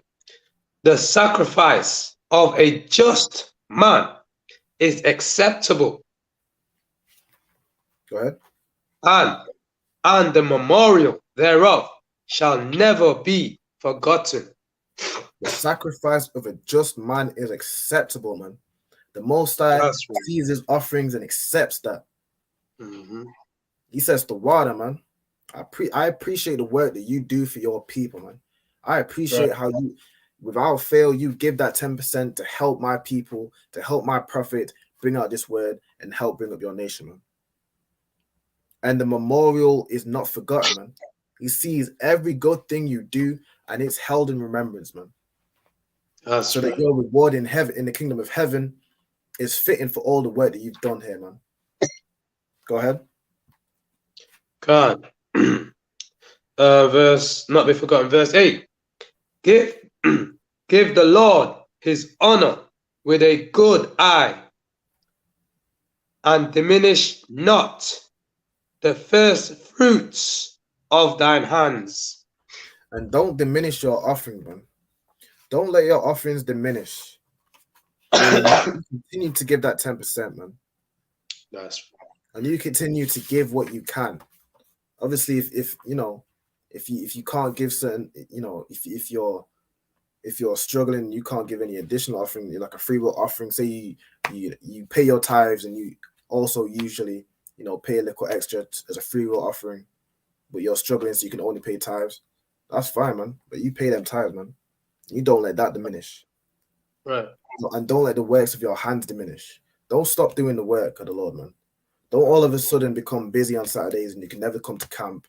The sacrifice of a just man is acceptable. Go ahead. And the memorial thereof shall never be forgotten. The sacrifice of a just man is acceptable, man. The Most High sees his offerings and accepts that. Mm-hmm. He says to water, man. I appreciate the work that you do for your people, man. I appreciate how you, without fail, you give that 10% to help my people, to help my prophet bring out this word and help bring up your nation, man. And the memorial is not forgotten, man. He sees every good thing you do, and it's held in remembrance, man. So that your reward in heaven, in the kingdom of heaven, is fitting for all the work that you've done here, man. Go ahead. God. Verse, not be forgotten, verse 8. Give the Lord his honor with a good eye, and diminish not the first fruits of thine hands. And don't diminish your offering, man. Don't let your offerings diminish. You continue to give that 10%, man. And you continue to give what you can. Obviously, if you can't give certain, if you're struggling, you can't give any additional offering, like a free will offering. Say you pay your tithes, and you also usually pay a little extra as a free will offering, but you're struggling so you can only pay tithes, that's fine, man. But you pay them tithes, man. You don't let that diminish. Right. And don't let the works of your hands diminish. Don't stop doing the work of the Lord, man. Don't all of a sudden become busy on Saturdays and you can never come to camp.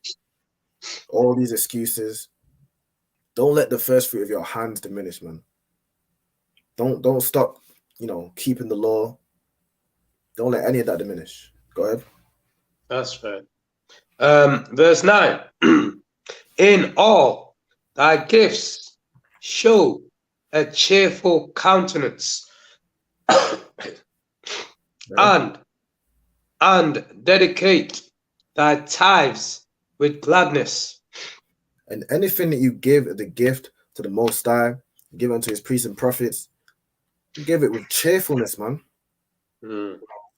All these excuses. Don't let the first fruit of your hands diminish, man. Don't stop, keeping the law. Don't let any of that diminish. Go ahead. That's right. Verse 9. In all thy gifts show a cheerful countenance, Right. and dedicate thy tithes with gladness. And anything that you give the gift to the Most High, give unto his priests and prophets, you give it with cheerfulness, man.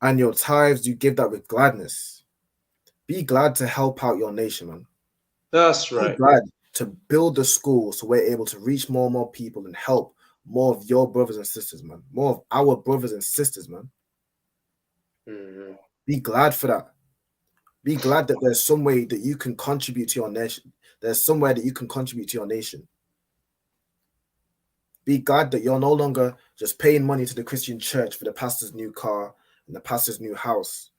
And your tithes, you give that with gladness. Be glad to help out your nation, man. That's right. Be glad to build the schools so we're able to reach more and more people and help more of your brothers and sisters, man. More of our brothers and sisters, man. Be glad for that. Be glad that there's some way that you can contribute to your nation. There's somewhere that you can contribute to your nation. Be glad that you're no longer just paying money to the Christian church for the pastor's new car and the pastor's new house.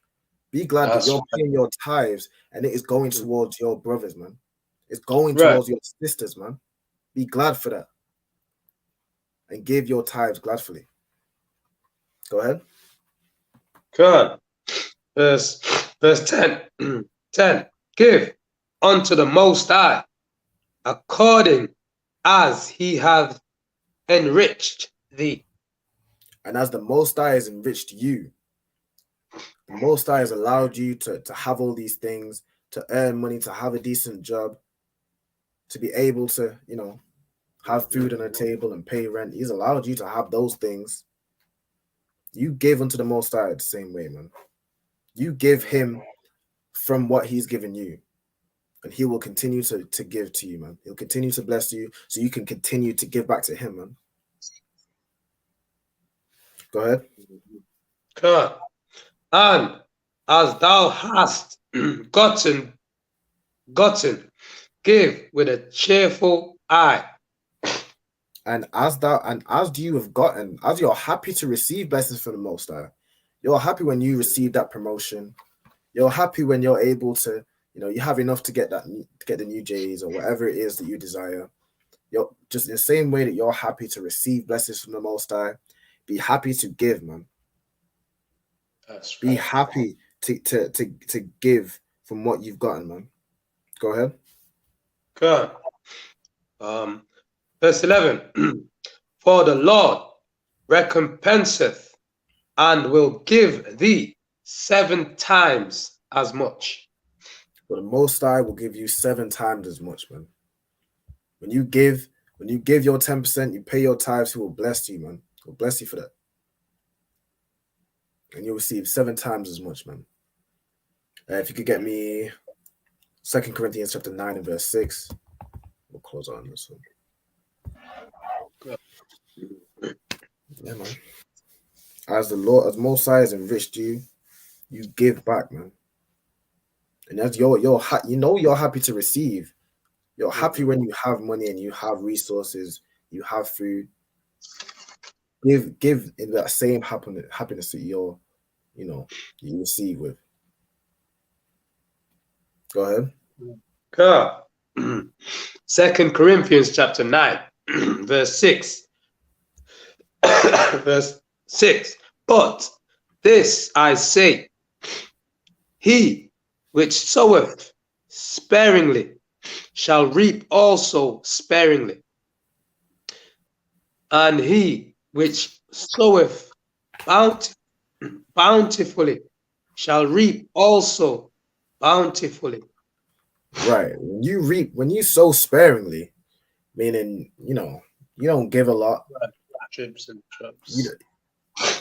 Be glad that you're paying your tithes and it is going towards your brothers, man. It's going towards your sisters, man. Be glad for that. And give your tithes gladfully. Go ahead. Good. Verse 10. 10. Give unto the Most High according as he hath enriched thee. And as the Most High has enriched you, the Most High has allowed you to have all these things, to earn money, to have a decent job, to be able to, have food on the table and pay rent. He's allowed you to have those things. You give unto the Most High the same way, man. You give him from what he's given you. And he will continue to give to you, man. He'll continue to bless you so you can continue to give back to him, man. Go ahead. Good. And as thou hast gotten, give with a cheerful eye. And as you have gotten, as you're happy to receive blessings from the Most High, you're happy when you receive that promotion. You're happy when you're able to, you have enough to get the new J's or whatever it is that you desire. You're just in the same way that you're happy to receive blessings from the Most High. Be happy to give, man. That's right. Be happy to give from what you've gotten, man. Go ahead. Good. Verse 11. For the Lord recompenseth and will give thee 7 times as much. But the Most High will give you 7 times as much, man. When you give your 10%, you pay your tithes, he will bless you, man. He'll bless you for that. And you'll receive 7 times as much, man. If you could get me 2 Corinthians chapter 9 and verse 6. We'll close on this one. Yeah, man. As the Lord, as Most High has enriched you, you give back, man. And as you're happy to receive. You're happy when you have money and you have resources, you have food. Give in that same happiness that you receive with. Go ahead. Good. 2 Corinthians chapter 9, verse 6. Verse 6. But this I say, he which soweth sparingly shall reap also sparingly, and he which soweth bountifully shall reap also bountifully. Right. When you sow sparingly, meaning you don't give a lot. Dribs and drops.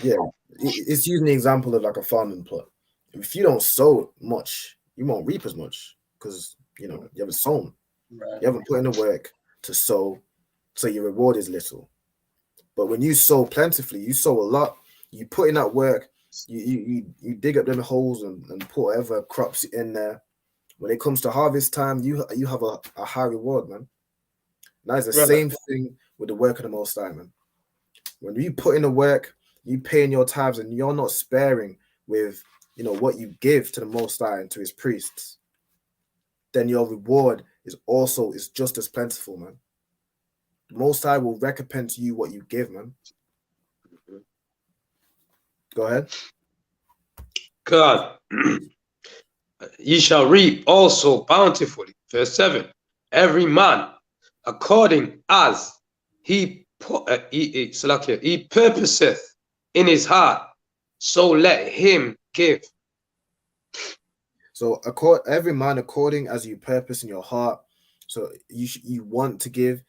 Yeah, it's using the example of like a farming plot. If you don't sow much, you won't reap as much because you haven't sown. Right. You haven't put in the work to sow, so your reward is little. But when you sow plentifully, you sow a lot, you put in that work, You dig up them holes and put whatever crops in there. When it comes to harvest time, you have a high reward, man. That is the Right. same thing with the work of the Most High, man. When you put in the work, you pay in your tithes, and you're not sparing with what you give to the Most High and to His priests, then your reward is just as plentiful, man. The Most High will recompense you what you give, man. Go ahead. God, ye shall reap also bountifully. Verse 7. Every man according as he purposeth in his heart, so let him give. So every man according as you purpose in your heart. So you want to give,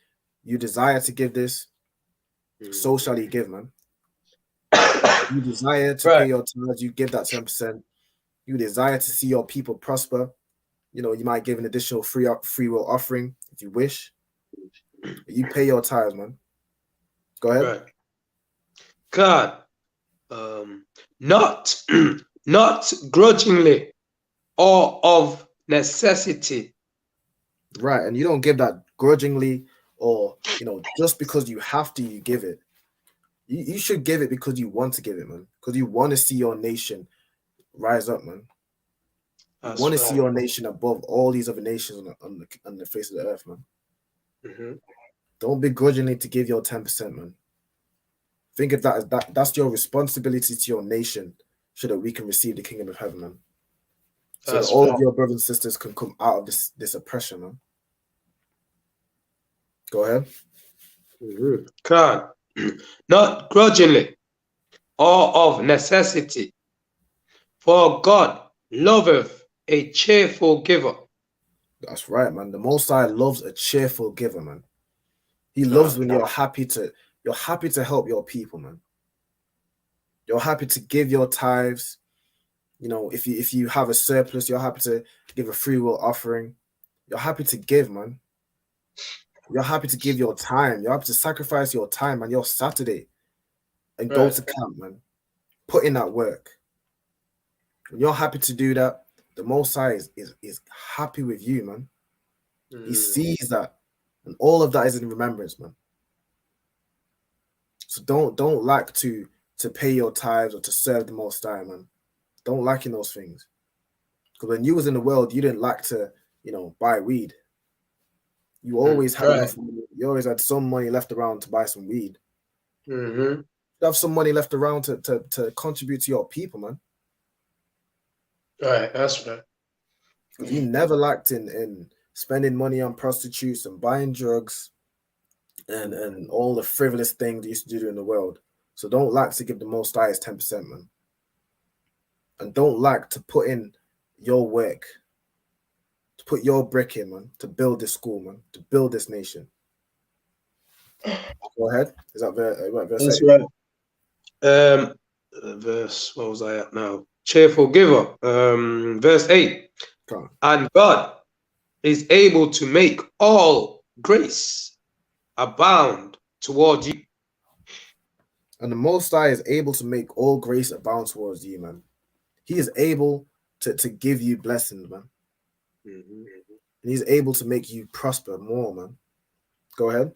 you desire to give this, so shall he give, man. You desire to pay your tithes, you give that 10%. You desire to see your people prosper. You might give an additional free will offering if you wish. You pay your tithes, man. Go ahead. Right. God, not not grudgingly or of necessity. Right, and you don't give that grudgingly or just because you have to. You give it. You should give it because you want to give it, man. Because you want to see your nation rise up, man. You want to see your nation above all these other nations on the face of the earth, man. Mm-hmm. Don't begrudgingly to give your 10%, man. Think of that as that's your responsibility to your nation, so that we can receive the kingdom of heaven, man. So that all of your brothers and sisters can come out of this oppression, man. Go ahead. Mm-hmm. God, not grudgingly or of necessity, for God loveth a cheerful giver. That's right, man. The Most High loves a cheerful giver, man. He loves when you're happy to help your people, man. You're happy to give your tithes. If you have a surplus, you're happy to give a free will offering. You're happy to give, man. You're happy to give your time. You're happy to sacrifice your time and your Saturday and go to camp, man. Put in that work. When you're happy to do that, the Most High is happy with you, man. He sees that, and all of that is in remembrance, man. So don't like to pay your tithes or to serve the Most High, man. Don't like in those things. Because when you was in the world, you didn't like to, buy weed. You always had enough money. You always had some money left around to buy some weed. Mm-hmm. You have some money left around to contribute to your people, man. Right, that's right. Because you never liked in spending money on prostitutes and buying drugs and all the frivolous things they used to do in the world. So don't like to give the Most High 10%, man. And don't like to put in your work, to put your brick in, man, to build this school, man, to build this nation. Go ahead. Is that verse 8? That's right. Verse, what was I at now? Cheerful giver. Verse 8. And God is able to make all grace abound toward you. And the Most High is able to make all grace abound towards you, man. He is able to give you blessings, man. Mm-hmm. And he's able to make you prosper more, man. Go ahead.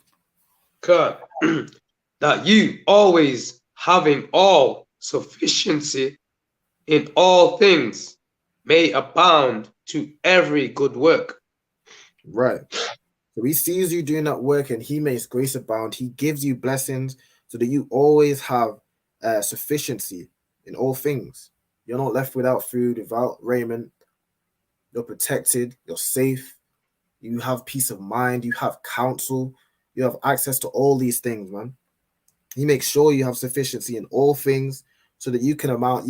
God, that you always having all sufficiency in all things may abound to every good work. Right. So he sees you doing that work and he makes grace abound. He gives you blessings so that you always have sufficiency in all things. You're not left without food, without raiment. You're protected. You're safe. You have peace of mind. You have counsel. You have access to all these things, man. He makes sure you have sufficiency in all things so that you can abound,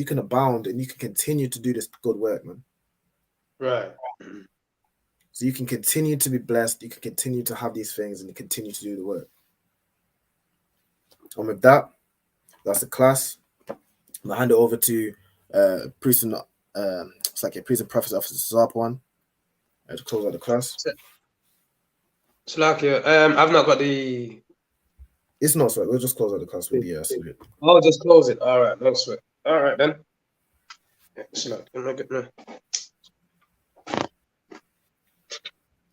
and you can continue to do this good work, man. Right. So you can continue to be blessed. You can continue to have these things and continue to do the work. And with that, that's the class. I'm gonna hand it over to priest and it's like a priest and prophet officer Zarp one to close out the class. Slakia, I've not got the. It's not sweat. We'll just close out the class with the I'll just close it. All right, no sweat. All right then. Excellent.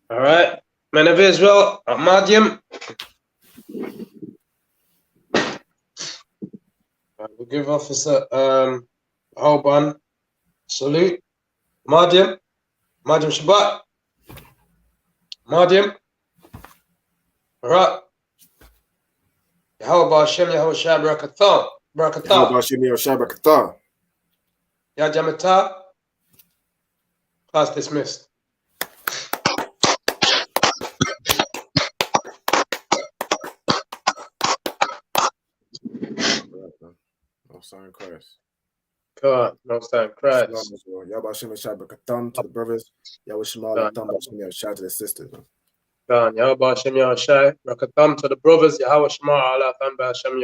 All right. Men of Israel, Ahmadian. We'll give Officer Alban salute. Ahmadian. Ahmadian Shabbat. Ahmadian. All right. Yahweh Hashem, Yahweh Shai Barakatah. Barakatah. Ya Jamatah. Class dismissed. No sign Christ. God, no sign Christ. Yahweh Shem Shabbat to the brothers. Yahweh Shema shout to the sisters. God, Yahweh Hashem Yahweh Shai Barakatah to the brothers. Yahweh Shema Allah Hashem